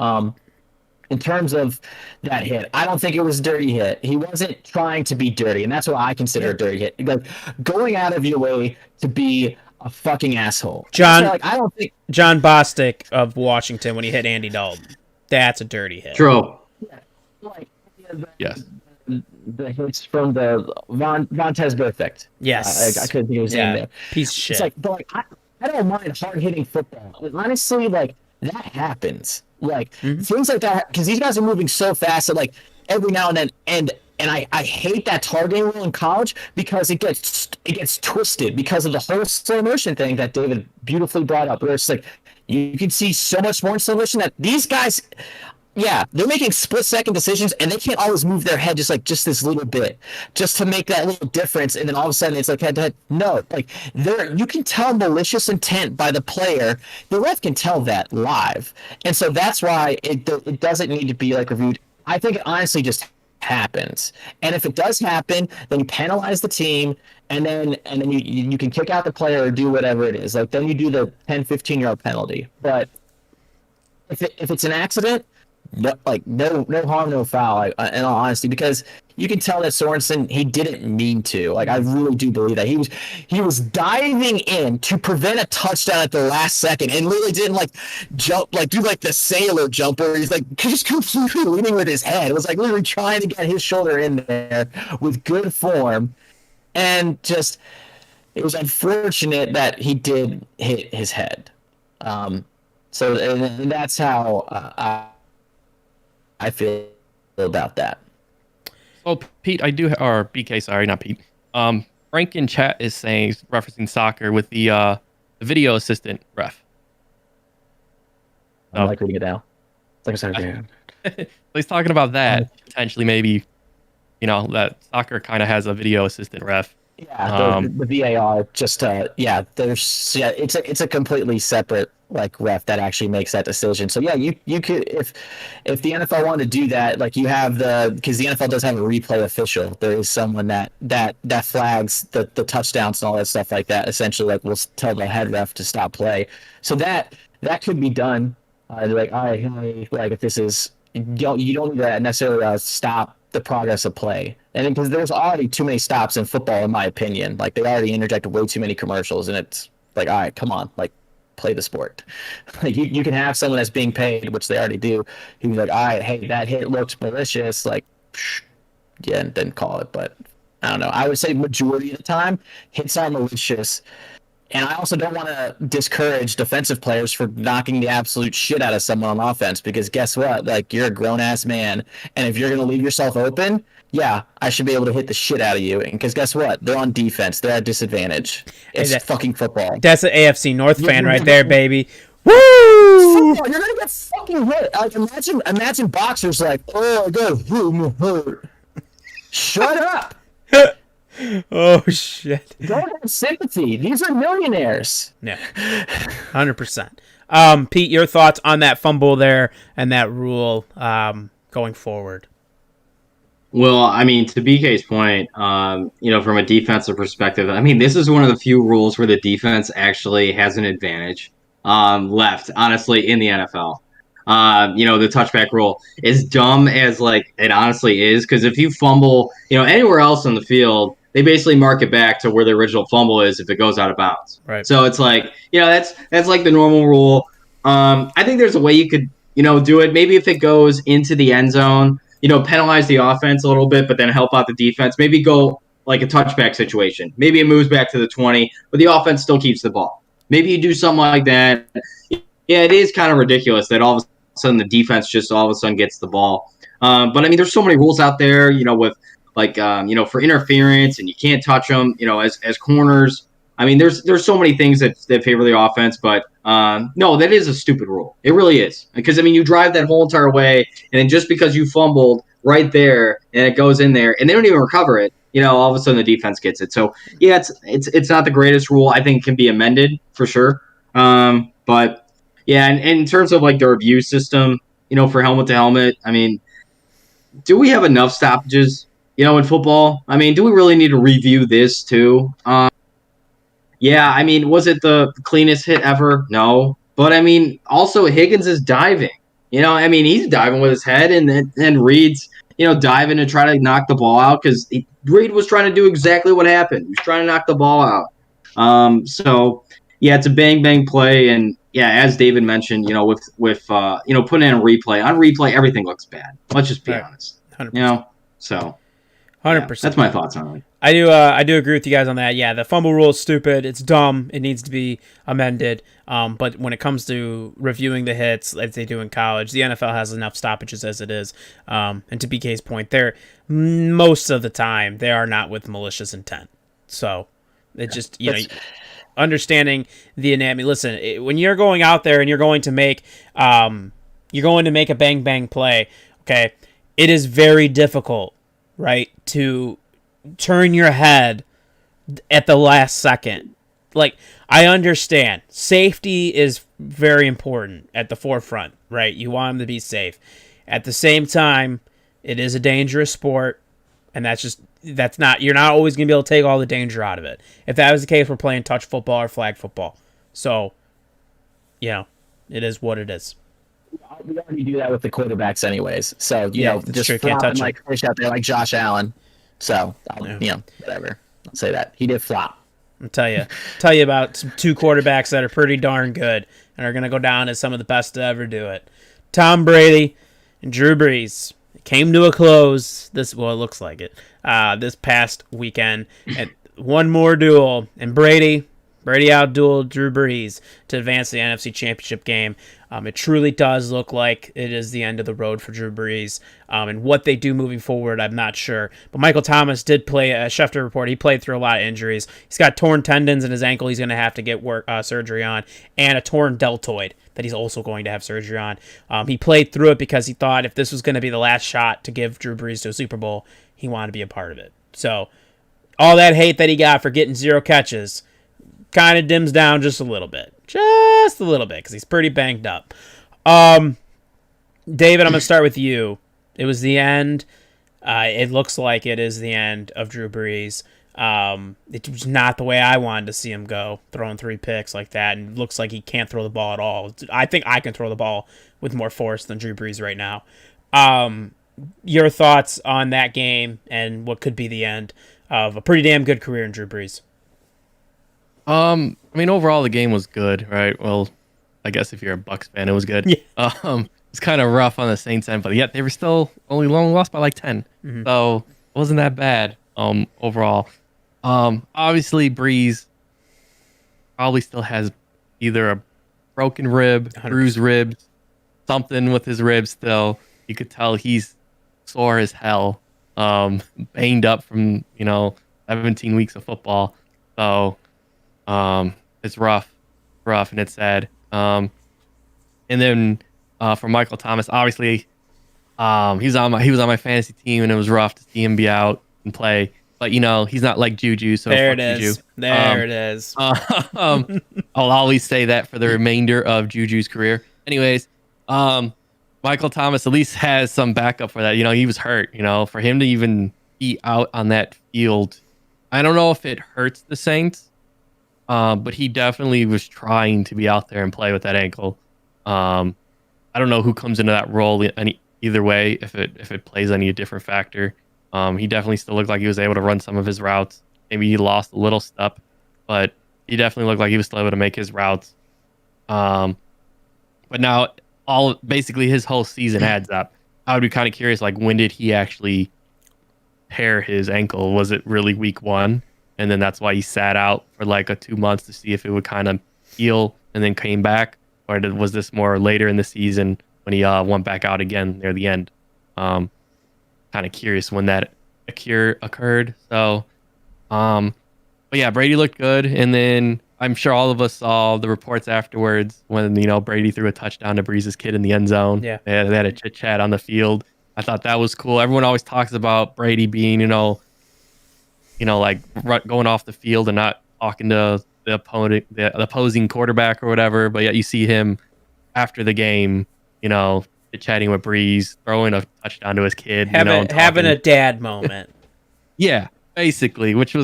In terms of that hit, I don't think it was a dirty hit. He wasn't trying to be dirty, and that's what I consider a dirty hit. Going out of your way to be a fucking asshole. John Bostic of Washington when he hit Andy Dalton. That's a dirty hit. True. Yes. The hits from the Vontez Perfect. Yes. I couldn't think of his name there. Piece of shit. It's I don't mind hard-hitting football. Honestly, that happens. Things like that, because these guys are moving so fast that every now and then, and I hate that targeting rule in college because it gets twisted because of the whole slow motion thing that David beautifully brought up. Where it's you can see so much more in slow motion that these guys, Yeah, they're making split-second decisions, and they can't always move their head just this little bit, just to make that little difference. And then all of a sudden, it's like head to head. No, like you can tell malicious intent by the player. The ref can tell that live, and so that's why it doesn't need to be like reviewed. I think it honestly just happens, and if it does happen, then you penalize the team, and then you can kick out the player or do whatever it is. Like then you do the 10-15 yard penalty, but if it's an accident, no harm, no foul. In all honesty, because you can tell that Sorensen, he didn't mean to. Like I really do believe that he was diving in to prevent a touchdown at the last second, and literally didn't jump do the sailor jump where he's just completely leaning with his head. It was literally trying to get his shoulder in there with good form, and just it was unfortunate that he did hit his head. So and that's how I feel about that. So Pete, or BK, sorry, not Pete. Frank in chat is saying, referencing soccer with the video assistant ref. I like reading it now. It's like I said, So he's talking about that potentially, maybe, that soccer kind of has a video assistant ref. Yeah, the VAR it's a completely separate ref that actually makes that decision. So yeah, you could if the NFL wanted to do that, you have because the NFL does have a replay official. There is someone that flags the touchdowns and all that stuff like that. Essentially, will tell the head ref to stop play. So that could be done. All right, hey, if this is you don't need to necessarily stop the progress of play. And because there's already too many stops in football, in my opinion. They already interjected way too many commercials, and it's all right, come on, play the sport. You can have someone that's being paid, which they already do, who's all right, hey, that hit looks malicious, yeah, and then call it. But I don't know. I would say majority of the time, hits are malicious. And I also don't want to discourage defensive players for knocking the absolute shit out of someone on offense, because guess what? You're a grown-ass man, and if you're going to leave yourself open, yeah, I should be able to hit the shit out of you. And because guess what? They're on defense. They're at disadvantage. It's fucking football. That's an AFC North fan right there, baby. Woo! Football, you're going to get fucking hit. Imagine boxers oh, I got hurt. Shut up. Oh shit! Don't have sympathy. These are millionaires. Yeah, 100%. Pete, your thoughts on that fumble there and that rule going forward? Well, I mean, to BK's point, from a defensive perspective, I mean, this is one of the few rules where the defense actually has an advantage left, honestly, in the NFL. The touchback rule, as dumb as it honestly is, because if you fumble, anywhere else on the field, they basically mark it back to where the original fumble is if it goes out of bounds. Right. So it's that's the normal rule. I think there's a way you could, do it. Maybe if it goes into the end zone, penalize the offense a little bit, but then help out the defense. Maybe go a touchback situation. Maybe it moves back to the 20, but the offense still keeps the ball. Maybe you do something like that. Yeah, it is kind of ridiculous that all of a sudden the defense just all of a sudden gets the ball. But I mean, there's so many rules out there, with for interference, and you can't touch them, as corners. I mean, there's so many things that favor the offense, but no, that is a stupid rule. It really is, because I mean, you drive that whole entire way, and then just because you fumbled right there and it goes in there, and they don't even recover it, all of a sudden the defense gets it. So yeah, it's not the greatest rule. I think it can be amended for sure. But yeah, and in terms of the review system, for helmet to helmet, I mean, do we have enough stoppages? In football, I mean, do we really need to review this too? Yeah, I mean, was it the cleanest hit ever? No. But I mean, also Higgins is diving. I mean, he's diving with his head, and then Reed's, diving to try to knock the ball out, because Reed was trying to do exactly what happened. He was trying to knock the ball out. So yeah, it's a bang bang play, and yeah, as David mentioned, with putting in a replay. On replay, everything looks bad. Let's just be honest. 100%. So 100%. Yeah, that's my thoughts on it. I do agree with you guys on that. Yeah, the fumble rule is stupid. It's dumb. It needs to be amended. But when it comes to reviewing the hits, like they do in college, the NFL has enough stoppages as it is. And to BK's point, most of the time they are not with malicious intent. So it just understanding the anatomy. Listen, when you're going out there and you're going to make you're going to make a bang bang play. Okay, it is very difficult, right, to turn your head at the last second. Like, I understand safety is very important at the forefront, right? You want them to be safe. At the same time, it is a dangerous sport, and you're not always going to be able to take all the danger out of it. If that was the case, we're playing touch football or flag football. So, it is what it is. We already do that with the quarterbacks anyways. So, just true. Can't touch like fish out there like Josh Allen. So, whatever. I'll say that. He did flop. I'll tell you about two quarterbacks that are pretty darn good and are going to go down as some of the best to ever do it. Tom Brady and Drew Brees. It came to a close. It looks like it. This past weekend. And one more duel. And Brady outdueled Drew Brees to advance the NFC Championship game. It truly does look like it is the end of the road for Drew Brees. And what they do moving forward, I'm not sure. But Michael Thomas did play, Schefter report, he played through a lot of injuries. He's got torn tendons in his ankle he's going to have to get surgery on, and a torn deltoid that he's also going to have surgery on. He played through it because he thought if this was going to be the last shot to give Drew Brees to a Super Bowl, he wanted to be a part of it. So all that hate that he got for getting 0 catches kind of dims down just a little bit, because he's pretty banged up. David, I'm gonna start with you. It was the end. It looks like it is the end of Drew Brees. It was not the way I wanted to see him go, throwing 3 picks like that, and it looks like he can't throw the ball at all. I think I can throw the ball with more force than Drew Brees right now. Your thoughts on that game and what could be the end of a pretty damn good career in Drew Brees? Overall the game was good, right? Well, I guess if you're a Bucs fan, it was good. Yeah. It's kind of rough on the Saints end, but yet they were still only lost by like 10. Mm-hmm. So it wasn't that bad, overall. Obviously Breeze probably still has either a broken rib, 100%. Bruised ribs, something with his ribs still. You could tell he's sore as hell, banged up from, 17 weeks of football. So it's rough, and it's sad. And then for Michael Thomas, obviously, he was on my fantasy team, and it was rough to see him be out and play. But he's not like Juju, so there it is. There it is. I'll always say that for the remainder of Juju's career. Anyways, Michael Thomas at least has some backup for that. He was hurt. For him to even be out on that field, I don't know if it hurts the Saints. But he definitely was trying to be out there and play with that ankle. I don't know who comes into that role either way, if it plays any different factor. He definitely still looked like he was able to run some of his routes. Maybe he lost a little step, but he definitely looked like he was still able to make his routes. But now basically his whole season adds up. I would be kind of curious, like, when did he actually tear his ankle? Was it really week 1? And then that's why he sat out for like 2 months to see if it would kind of heal and then came back? Or was this more later in the season when he went back out again near the end? Kind of curious when that occurred. So, but yeah, Brady looked good. And then I'm sure all of us saw the reports afterwards when, Brady threw a touchdown to Brees' kid in the end zone. Yeah. They had a chit chat on the field. I thought that was cool. Everyone always talks about Brady being, like going off the field and not talking to the opponent, the opposing quarterback or whatever. But yet you see him after the game, chatting with Brees, throwing a touchdown to his kid, having a dad moment. Yeah, basically, which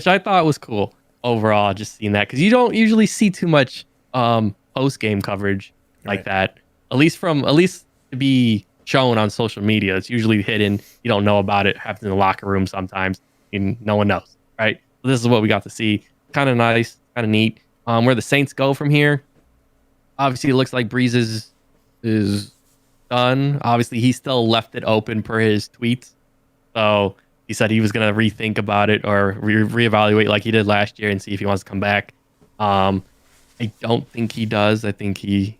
I thought was cool overall. Just seeing that, because you don't usually see too much post game coverage like that. At least to be shown on social media, it's usually hidden. You don't know about it. Happens in the locker room sometimes. And no one knows, right? So this is what we got to see. Kind of nice, kind of neat. Where the Saints go from here, obviously it looks like Brees is done. Obviously he still left it open per his tweets. So he said he was going to rethink about it or reevaluate like he did last year and see if he wants to come back. I don't think he does. I think he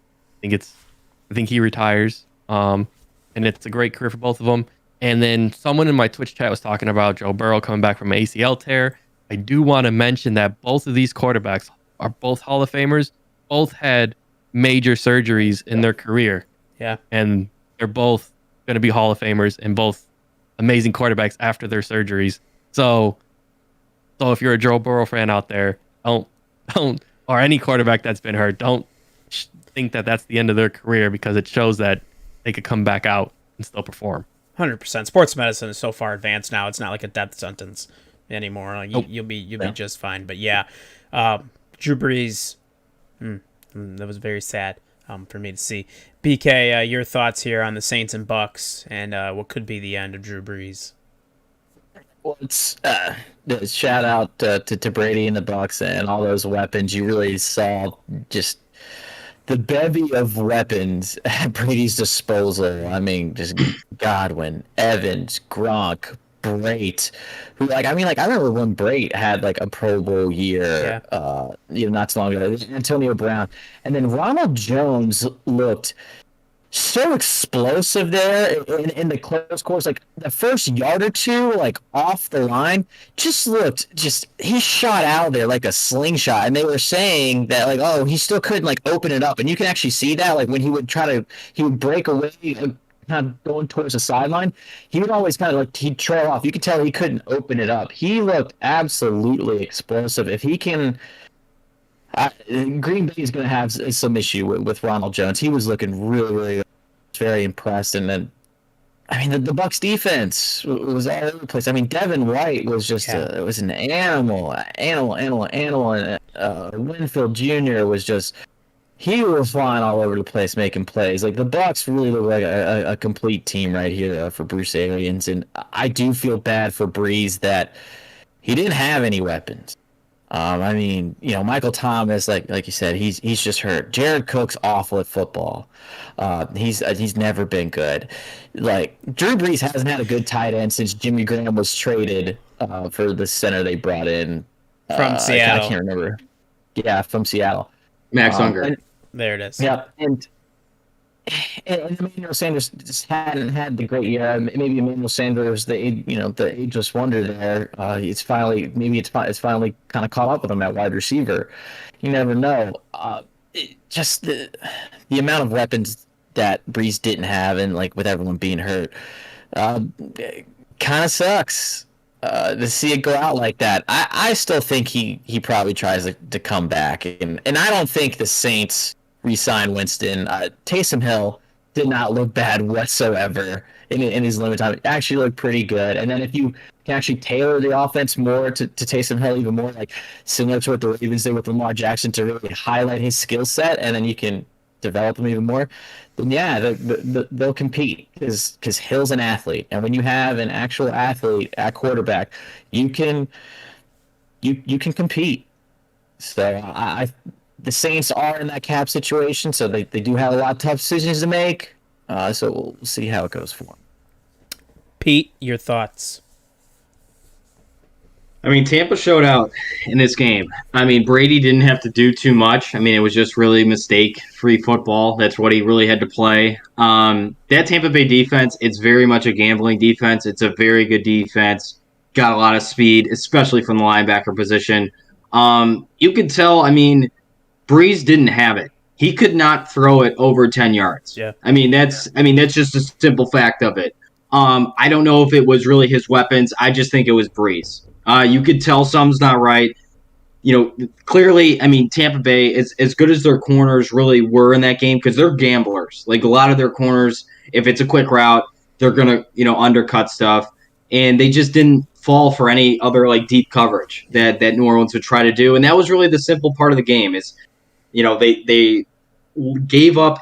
retires. And it's a great career for both of them. And then someone in my Twitch chat was talking about Joe Burrow coming back from an ACL tear. I do want to mention that both of these quarterbacks are both Hall of Famers. Both had major surgeries in their career. Yeah. And they're both going to be Hall of Famers and both amazing quarterbacks after their surgeries. So if you're a Joe Burrow fan out there, don't, or any quarterback that's been hurt, don't think that that's the end of their career, because it shows that they could come back out and still perform. 100%. Sports medicine is so far advanced now; it's not like a death sentence anymore. Like Nope. you'll be just fine. But yeah, Drew Brees, that was very sad for me to see. BK, your thoughts here on the Saints and Bucks, and what could be the end of Drew Brees? Well, it's shout out to Brady and the Bucks and all those weapons. You really saw just the bevy of weapons at Brady's disposal. I mean, just Godwin, Evans, Gronk, Brait, who I remember when Brait had like a Pro Bowl year, not too long ago. Antonio Brown, and then Ronald Jones looked so explosive there in the close course. Like the first yard or two, like off the line, he shot out there like a slingshot. And they were saying that like, oh, he still couldn't like open it up. And you can actually see that like when he would break away, kind of going towards the sideline, he would always kind of like he'd trail off. You could tell he couldn't open it up. He looked absolutely explosive. If he can. Green Bay is going to have some issue with Ronald Jones. He was looking really, really very impressed. And then, I mean, the Bucs defense was all over the place. I mean, Devin White was just it was an animal. And Winfield Jr. was just, he was flying all over the place making plays. Like the Bucs really look like a complete team right here for Bruce Arians. And I do feel bad for Brees that he didn't have any weapons. I mean, Michael Thomas, like you said, he's just hurt. Jared Cook's awful at football. He's never been good. Like Drew Brees hasn't had a good tight end since Jimmy Graham was traded for the center they brought in From Seattle. I can't remember. Yeah, from Seattle. Max Unger. There it is. Yeah, and Emmanuel Sanders just hadn't had the great year. Maybe Emmanuel Sanders, the ageless wonder there. It's finally kind of caught up with him at wide receiver. You never know. Just the amount of weapons that Brees didn't have, and like with everyone being hurt, kind of sucks to see it go out like that. I still think he probably tries to come back, and I don't think the Saints re-sign Winston. Taysom Hill did not look bad whatsoever in his limited time. It actually looked pretty good. And then if you can actually tailor the offense more to Taysom Hill even more, like similar to what the Ravens did with Lamar Jackson to really highlight his skill set, and then you can develop him even more, then yeah, they'll compete because Hill's an athlete. And when you have an actual athlete at quarterback, you can compete. So the Saints are in that cap situation, so they do have a lot of tough decisions to make. So we'll see how it goes for them. Pete, your thoughts? I mean, Tampa showed out in this game. I mean, Brady didn't have to do too much. I mean, it was just really mistake-free football. That's what he really had to play. That Tampa Bay defense, it's very much a gambling defense. It's a very good defense. Got a lot of speed, especially from the linebacker position. You could tell, I mean, Brees didn't have it. He could not throw it over 10 yards. Yeah. I mean, that's just a simple fact of it. I don't know if it was really his weapons. I just think it was Brees. You could tell something's not right. Clearly, I mean, Tampa Bay, as good as their corners really were in that game, because they're gamblers. Like a lot of their corners, if it's a quick route, they're going to, undercut stuff. And they just didn't fall for any other like deep coverage that New Orleans would try to do. And that was really the simple part of the game is, they gave up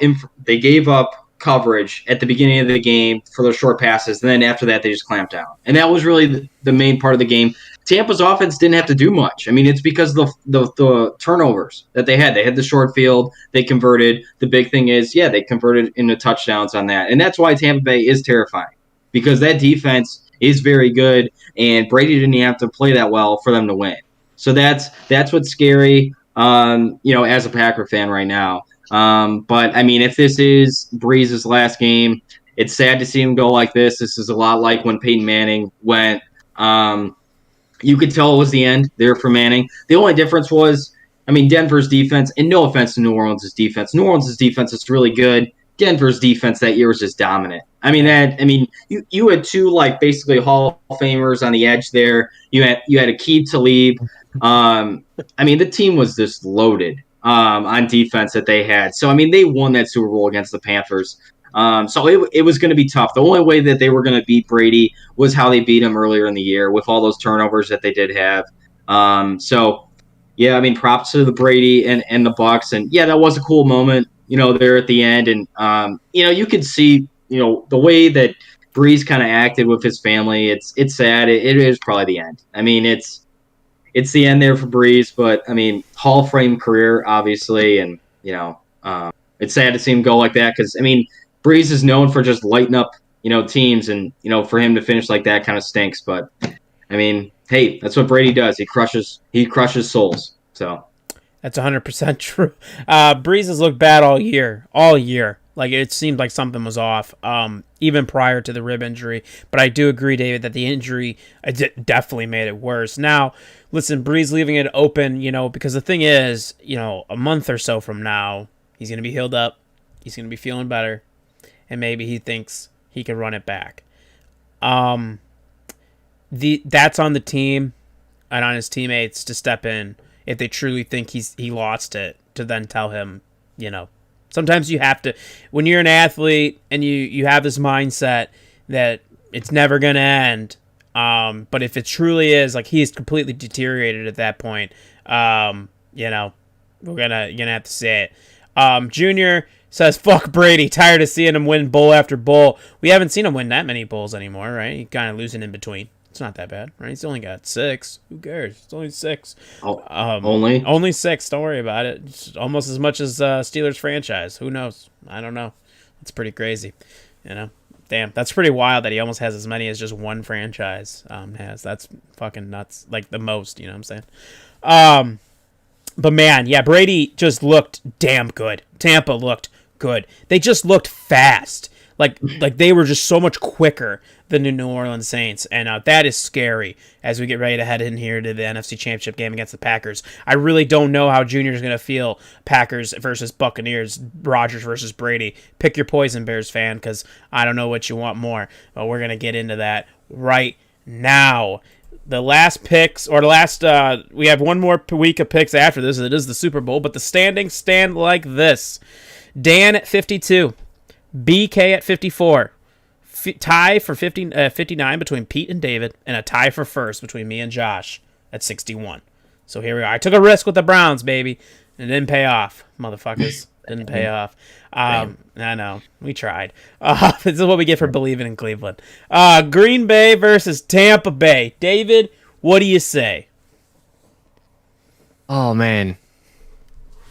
coverage at the beginning of the game for those short passes, and then after that they just clamped down. And that was really the main part of the game. Tampa's offense didn't have to do much. I mean, it's because of the turnovers that they had. They had the short field. They converted. The big thing is, they converted into touchdowns on that. And that's why Tampa Bay is terrifying, because that defense is very good, and Brady didn't have to play that well for them to win. So that's what's scary, as a Packer fan right now. But, I mean, if this is Brees' last game, it's sad to see him go like this. This is a lot like when Peyton Manning went. You could tell it was the end there for Manning. The only difference was, I mean, Denver's defense, and no offense to New Orleans' defense. New Orleans' defense is really good. Denver's defense that year was just dominant. I mean, you had two like basically Hall of Famers on the edge there. You had Aqib Talib. I mean, the team was just loaded on defense that they had. So I mean, they won that Super Bowl against the Panthers. So it was going to be tough. The only way that they were going to beat Brady was how they beat him earlier in the year with all those turnovers that they did have. So yeah, I mean, props to the Brady and the Bucks, and yeah, that was a cool moment, there at the end, and you could see, the way that Brees kind of acted with his family. It's sad. It is probably the end. I mean, it's the end there for Brees, but I mean, Hall of Fame career, obviously, and it's sad to see him go like that because I mean, Brees is known for just lighting up, teams, and for him to finish like that kind of stinks. But I mean, hey, that's what Brady does. He crushes souls. So That's 100% true. Breeze has looked bad all year. All year. Like, it seemed like something was off, even prior to the rib injury. But I do agree, David, that the injury definitely made it worse. Now, listen, Breeze leaving it open, because the thing is, a month or so from now, he's going to be healed up. He's going to be feeling better. And maybe he thinks he can run it back. That's on the team and on his teammates to step in if they truly think he lost it, to then tell him, Sometimes you have to, when you're an athlete and you have this mindset that it's never going to end, but if it truly is, like, he's completely deteriorated at that point, we're gonna have to say it. Junior says, fuck Brady, tired of seeing him win bowl after bowl. We haven't seen him win that many bowls anymore, right? He's kind of losing in between. It's not that bad, right? He's only got 6. Who cares? It's only 6. Only 6. Don't worry about it. It's almost as much as Steelers franchise. Who knows? I don't know. It's pretty crazy. Damn, that's pretty wild that he almost has as many as just one franchise has. That's fucking nuts. Like, the most, you know what I'm saying? But man, yeah, Brady just looked damn good. Tampa looked good. They just looked fast. Like they were just so much quicker than the New Orleans Saints, and that is scary as we get ready to head in here to the NFC Championship game against the Packers. I really don't know how Junior's going to feel. Packers versus Buccaneers, Rodgers versus Brady. Pick your poison, Bears fan, because I don't know what you want more. But we're going to get into that right now. The last picks, or the last, we have one more week of picks after this. It is the Super Bowl, but the standings stand like this. Dan at 52. BK at 54. Tie for 59 between Pete and David, and a tie for first between me and Josh at 61. So here we are. I took a risk with the Browns, baby, and it didn't pay off, motherfuckers. Didn't pay off. I know. We tried. This is what we get for believing in Cleveland. Green Bay versus Tampa Bay. David, what do you say? Oh, man.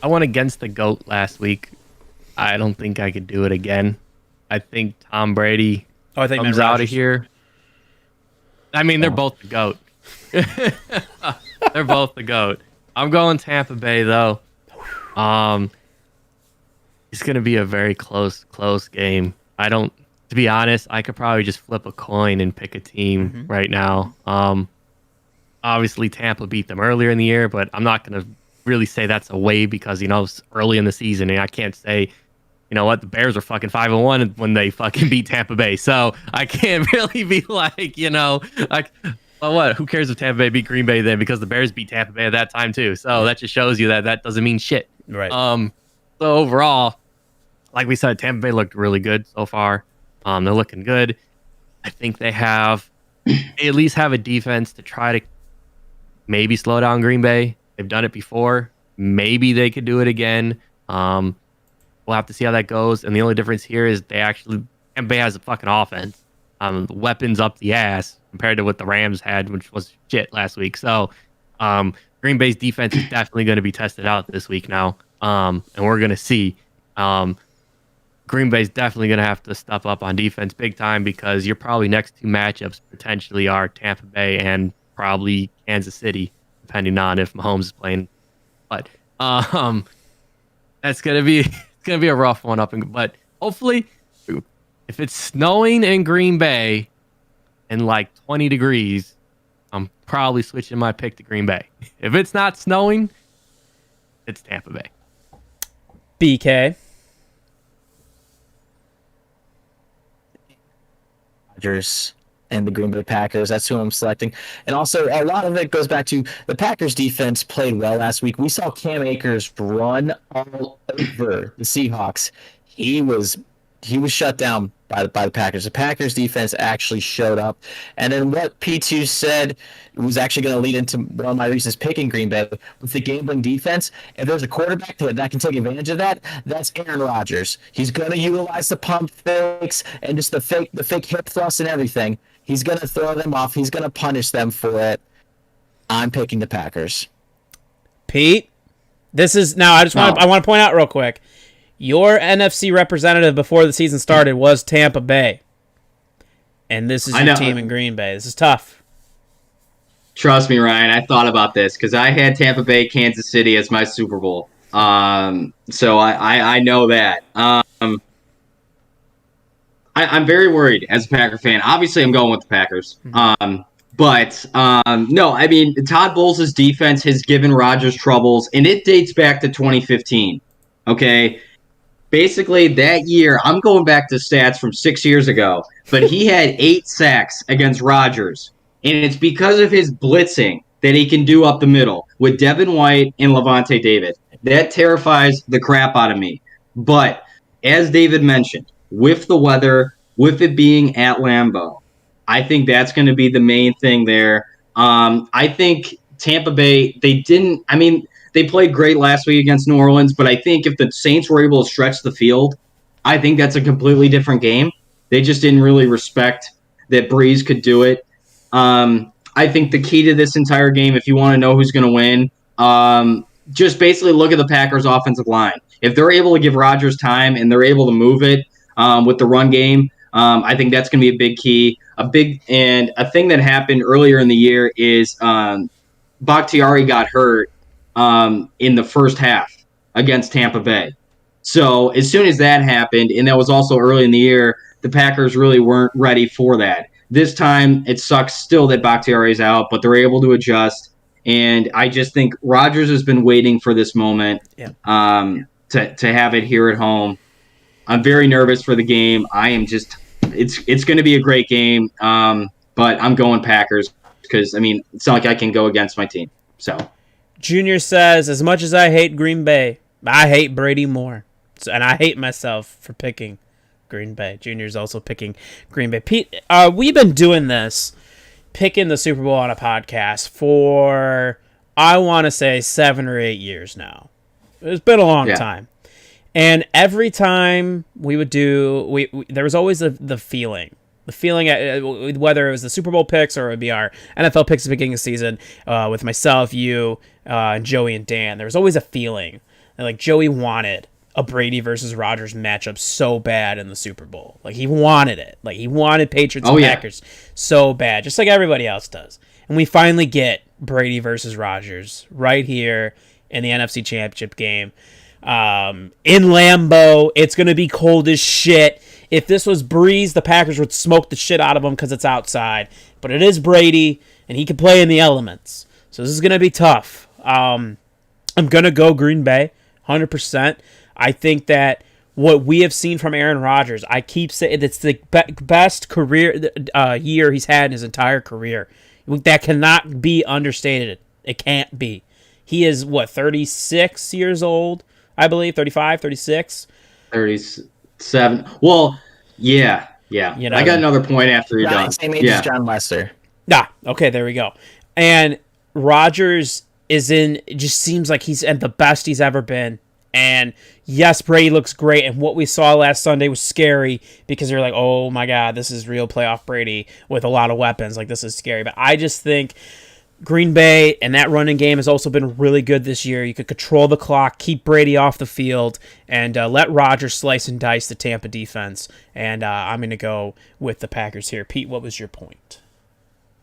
I went against the GOAT last week. I don't think I could do it again. I think Tom Brady comes out of here. I mean, they're both the GOAT. They're both the GOAT. I'm going Tampa Bay, though. It's going to be a very close game. To be honest, I could probably just flip a coin and pick a team right now. Obviously, Tampa beat them earlier in the year, but I'm not going to really say that's a way because, it's early in the season, and I can't say, the Bears are fucking 5-1 when they fucking beat Tampa Bay. So I can't really be like, well, what? Who cares if Tampa Bay beat Green Bay then? Because the Bears beat Tampa Bay at that time too. So that just shows you that doesn't mean shit. Right. So overall, like we said, Tampa Bay looked really good so far. They're looking good. I think they at least have a defense to try to maybe slow down Green Bay. They've done it before. Maybe they could do it again. We'll have to see how that goes. And the only difference here is Tampa Bay has a fucking offense. Weapons up the ass compared to what the Rams had, which was shit last week. So Green Bay's defense is definitely going to be tested out this week now. And we're going to see. Green Bay's definitely going to have to step up on defense big time because your probably next two matchups potentially are Tampa Bay and probably Kansas City, depending on if Mahomes is playing. But that's going to be a rough one but hopefully if it's snowing in Green Bay and like 20 degrees, I'm probably switching my pick to Green Bay. If it's not snowing, it's Tampa Bay. BK. Rodgers and the Green Bay Packers. That's who I'm selecting. And also, a lot of it goes back to the Packers defense played well last week. We saw Cam Akers run all over the Seahawks. He was shut down by the Packers. The Packers defense actually showed up. And then what P2 said was actually going to lead into one of my reasons picking Green Bay with the gambling defense. If there's a quarterback that can take advantage of that, that's Aaron Rodgers. He's going to utilize the pump fakes and just the fake hip thrust and everything. He's going to throw them off. He's going to punish them for it. I'm picking the Packers. Pete, this is now. I want to point out real quick. Your NFC representative before the season started was Tampa Bay, and this is your team in Green Bay. This is tough. Trust me, Ryan. I thought about this because I had Tampa Bay, Kansas City as my Super Bowl. So I know that. I'm very worried as a Packer fan. Obviously, I'm going with the Packers. But no, I mean, Todd Bowles' defense has given Rodgers troubles, and it dates back to 2015. Okay? Basically, that year, I'm going back to stats from 6 years ago, but he had 8 sacks against Rodgers. And it's because of his blitzing that he can do up the middle with Devin White and Levante David. That terrifies the crap out of me. But as David mentioned, with the weather, with it being at Lambeau, I think that's going to be the main thing there. I think Tampa Bay, they played great last week against New Orleans, but I think if the Saints were able to stretch the field, I think that's a completely different game. They just didn't really respect that Brees could do it. I think the key to this entire game, if you want to know who's going to win, just basically look at the Packers' offensive line. If they're able to give Rodgers time and they're able to move it with the run game, I think that's going to be a big key. A thing that happened earlier in the year is Bakhtiari got hurt in the first half against Tampa Bay. So as soon as that happened, and that was also early in the year, the Packers really weren't ready for that. This time, it sucks still that Bakhtiari is out, but they're able to adjust. And I just think Rodgers has been waiting for this moment to have it here at home. I'm very nervous for the game. It's going to be a great game, but I'm going Packers because, it's not like I can go against my team. So, Junior says, as much as I hate Green Bay, I hate Brady more. And I hate myself for picking Green Bay. Junior's also picking Green Bay. Pete, we've been doing this, picking the Super Bowl on a podcast for, I want to say, 7 or 8 years now. It's been a long time. And every time we would do, there was always the feeling. The feeling, whether it was the Super Bowl picks or it would be our NFL picks at the beginning of the season with myself, you, and Joey and Dan, there was always a feeling that, like, Joey wanted a Brady versus Rodgers matchup so bad in the Super Bowl. Like, he wanted it. Like, he wanted Patriots and Packers so bad, just like everybody else does. And we finally get Brady versus Rodgers right here in the NFC Championship game. In Lambeau, it's going to be cold as shit. If this was Brees, the Packers would smoke the shit out of him because it's outside. But it is Brady, and he can play in the elements. So this is going to be tough. I'm going to go Green Bay, 100%. I think that what we have seen from Aaron Rodgers, I keep saying it's the best career year he's had in his entire career. That cannot be understated. It can't be. He is, 36 years old, I believe, 35, 36? 37. Well, yeah. I got another point after you're done. Same age as John Lester. Okay, there we go. And Rodgers it just seems like he's at the best he's ever been. And yes, Brady looks great, and what we saw last Sunday was scary because you're like, oh my God, this is real playoff Brady with a lot of weapons. Like, this is scary. But I just think Green Bay and that running game has also been really good this year. You could control the clock, keep Brady off the field, and let Rodgers slice and dice the Tampa defense. And I'm going to go with the Packers here. Pete, what was your point?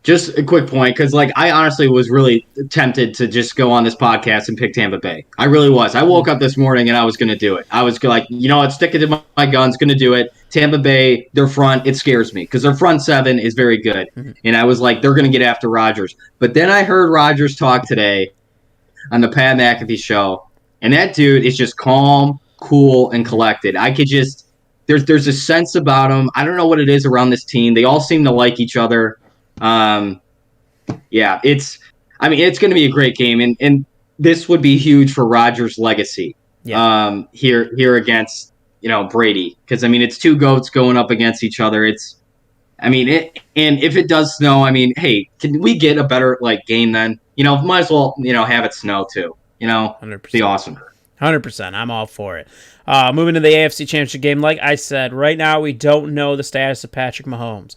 Just a quick point, because I honestly was really tempted to just go on this podcast and pick Tampa Bay. I really was. I woke up this morning and I was going to do it. I was like, I'd stick it to my guns, going to do it. Tampa Bay, their front, it scares me because their front seven is very good. Mm-hmm. And I was like, they're going to get after Rodgers. But then I heard Rodgers talk today on the Pat McAfee show, and that dude is just calm, cool, and collected. I could just there's a sense about them. I don't know what it is around this team. They all seem to like each other. Yeah, it's going to be a great game, and this would be huge for Rodgers' legacy. Yeah. Here against Brady, because it's two goats going up against each other. And if it does snow, hey, can we get a better game then? Might as well have it snow too. 100%. Be awesome. 100%. I'm all for it. Moving to the AFC Championship game, like I said, right now we don't know the status of Patrick Mahomes.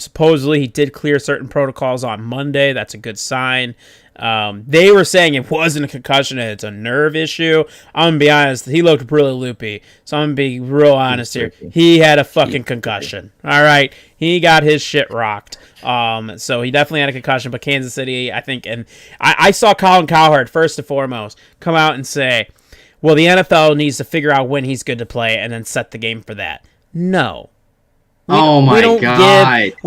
Supposedly he did clear certain protocols on Monday. That's a good sign. They were saying it wasn't a concussion, it's a nerve issue. I'm going to be honest, he looked really loopy. So I'm going to be real honest here. He had a fucking concussion. All right. He got his shit rocked. So he definitely had a concussion, but Kansas City, I think, and I saw Colin Cowherd, first and foremost, come out and say, well, the NFL needs to figure out when he's good to play and then set the game for that. No. We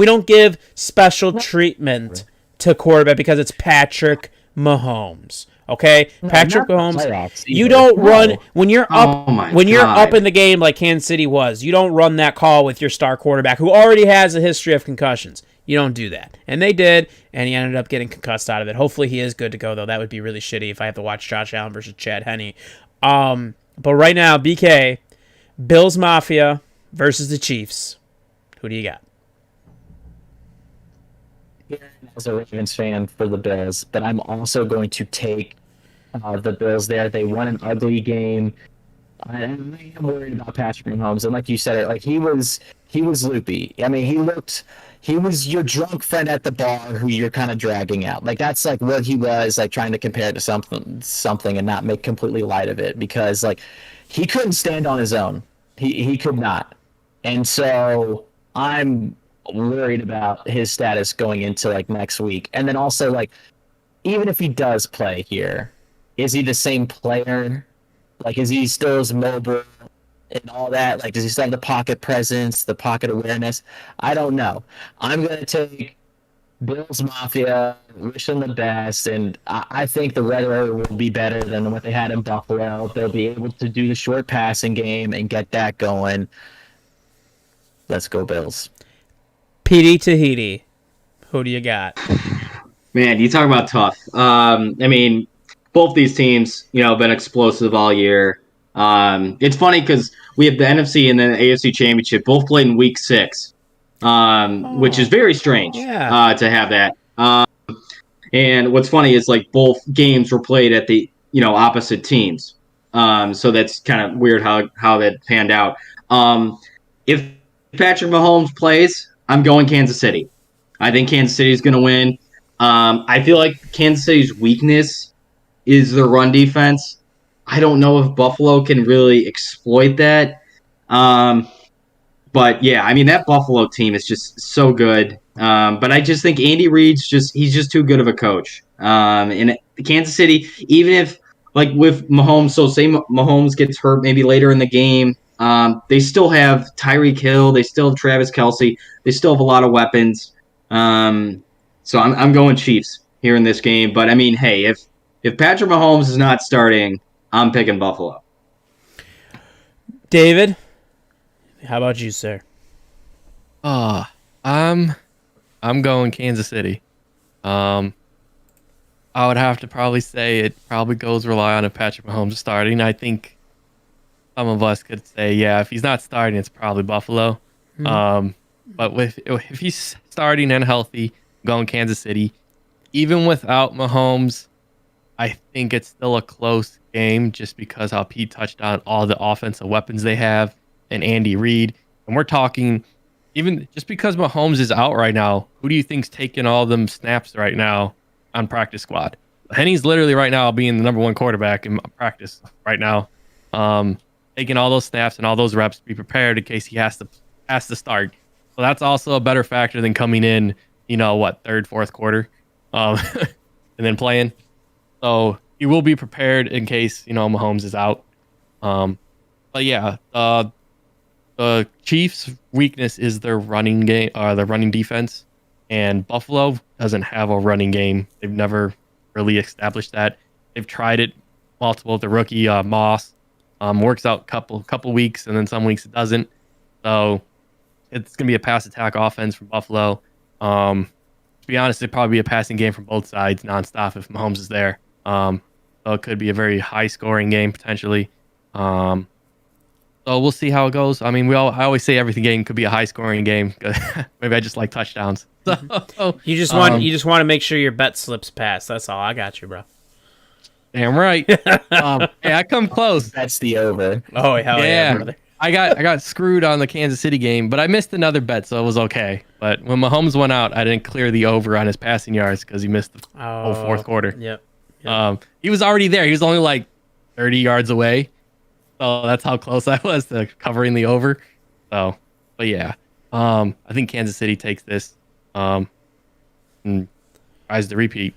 don't give special treatment to quarterback because it's Patrick Mahomes. Okay, Patrick Mahomes. You don't run when you're up. Up in the game like Kansas City was. You don't run that call with your star quarterback who already has a history of concussions. You don't do that, and they did, and he ended up getting concussed out of it. Hopefully, he is good to go though. That would be really shitty if I have to watch Josh Allen versus Chad Henne. But right now, BK, Bills Mafia versus the Chiefs. Who do you got? As a Ravens fan for the Bills, but I'm also going to take the Bills there. They won an ugly game. I am worried about Patrick Mahomes, and like you said, he was loopy. He was your drunk friend at the bar who you're kind of dragging out. That's what he was trying to compare it to something and not make completely light of it, because he couldn't stand on his own. He could not, and so I'm worried about his status going into next week. And then also even if he does play here, is he the same player? Is he still as mobile and all that? Does he still have the pocket presence, the pocket awareness? I don't know. I'm gonna take Bills Mafia, wish them the best, and I think the weather will be better than what they had in Buffalo. They'll be able to do the short passing game and get that going. Let's go Bills. Petey Tahiti. Who do you got? Man, you talk about tough. Both these teams, have been explosive all year. It's funny because we have the NFC and the AFC Championship both played in Week 6, which is very strange to have that. And what's funny is both games were played at the opposite teams. So that's kind of weird how that panned out. If Patrick Mahomes plays, I'm going Kansas City. I think Kansas City is going to win. I feel like Kansas City's weakness is the run defense. I don't know if Buffalo can really exploit that. But yeah, that Buffalo team is just so good. But I just think Andy Reid's he's just too good of a coach. And Kansas City, even if with Mahomes, so say Mahomes gets hurt maybe later in the game, they still have Tyreek Hill. They still have Travis Kelce. They still have a lot of weapons. So I'm going Chiefs here in this game. But hey, if Patrick Mahomes is not starting, I'm picking Buffalo. David, how about you, sir? I'm going Kansas City. I would have to probably say it probably rely on if Patrick Mahomes is starting. I think some of us could say, yeah, if he's not starting, it's probably Buffalo. But if he's starting and healthy, going Kansas City. Even without Mahomes, I think it's still a close game just because how Pete touched on all the offensive weapons they have and Andy Reid. And we're talking, even just because Mahomes is out right now, who do you think's taking all them snaps right now on practice squad? Henny's literally right now being the number one quarterback in practice right now. Taking all those snaps and all those reps to be prepared in case he has to start. So that's also a better factor than coming in, third, fourth quarter, and then playing. So he will be prepared in case, Mahomes is out. But yeah, the Chiefs' weakness is their running game, their running defense, and Buffalo doesn't have a running game. They've never really established that. They've tried it multiple. The rookie Moss works out couple weeks, and then some weeks it doesn't. So it's going to be a pass attack offense from Buffalo. To be honest, it'd probably be a passing game from both sides nonstop if Mahomes is there. So it could be a very high scoring game potentially. So we'll see how it goes. I mean, I always say every game could be a high scoring game. Maybe I just like touchdowns. So You just want to make sure your bet slips past. That's all. I got you, bro. damn right. Hey, I come close. That's the over. Oh, hell yeah, brother. I got screwed on the Kansas City game, but I missed another bet, so it was okay. But when Mahomes went out, I didn't clear the over on his passing yards because he missed the whole fourth quarter. Yep. He was already there. He was only like 30 yards away. So that's how close I was to covering the over. So, but yeah, I think Kansas City takes this and tries to repeat.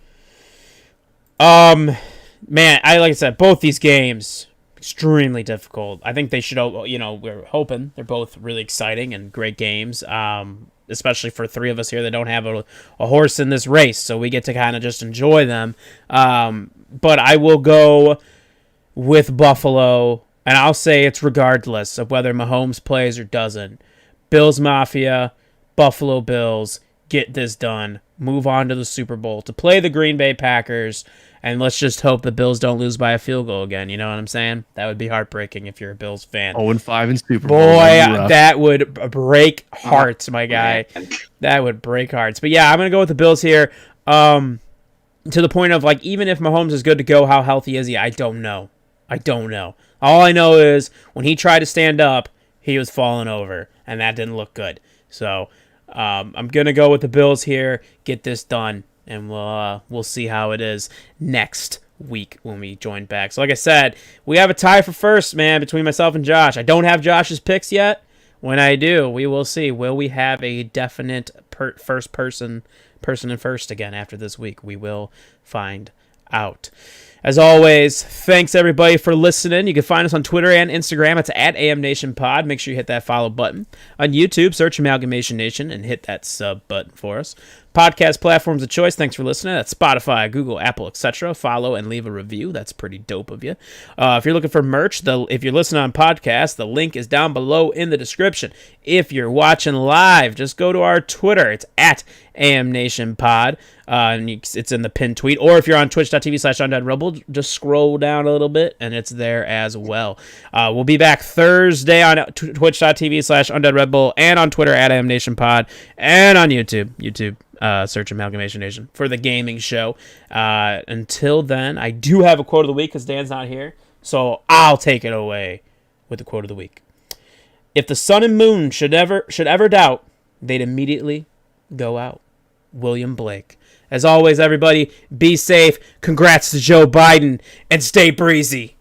Man, like I said, both these games extremely difficult. I think they should. We're hoping they're both really exciting and great games. Especially for three of us here that don't have a horse in this race, so we get to kind of just enjoy them. But I will go with Buffalo, and I'll say it's regardless of whether Mahomes plays or doesn't. Bills Mafia, Buffalo Bills, get this done. Move on to the Super Bowl to play the Green Bay Packers, and let's just hope the Bills don't lose by a field goal again. You know what I'm saying? That would be heartbreaking if you're a Bills fan. 0-5 in Super Bowl. Boy, that would break hearts, my guy. That would break hearts. But yeah, I'm going to go with the Bills here. To the point of, like, even if Mahomes is good to go, how healthy is he? I don't know. All I know is when he tried to stand up, he was falling over, and that didn't look good. So I'm going to go with the Bills here, get this done, and we'll see how it is next week when we join back. So like I said, we have a tie for first, man, between myself and Josh. I don't have Josh's picks yet. When I do, we will see. Will we have a definite person in first again after this week? We will find out. As always, thanks everybody for listening. You can find us on Twitter and Instagram. It's at AMNationPod. Make sure you hit that follow button. On YouTube, search Amalgamation Nation and hit that sub button for us. Podcast platforms of choice. Thanks for listening. That's Spotify, Google, Apple, etc. Follow and leave a review. That's pretty dope of you. If you're looking for merch, if you're listening on podcast, the link is down below in the description. If you're watching live, just go to our Twitter. It's at AMNationPod. And it's in the pinned tweet. Or if you're on twitch.tv/UndeadRebel, just scroll down a little bit and it's there as well. We'll be back Thursday on twitch.tv/UndeadRebel and on Twitter at AMNationPod and on YouTube. Search Amalgamation Nation for the gaming show. Until then, I do have a quote of the week because Dan's not here. So I'll take it away with the quote of the week. If the sun and moon should ever doubt, they'd immediately go out. William Blake. As always, everybody, be safe. Congrats to Joe Biden and stay breezy.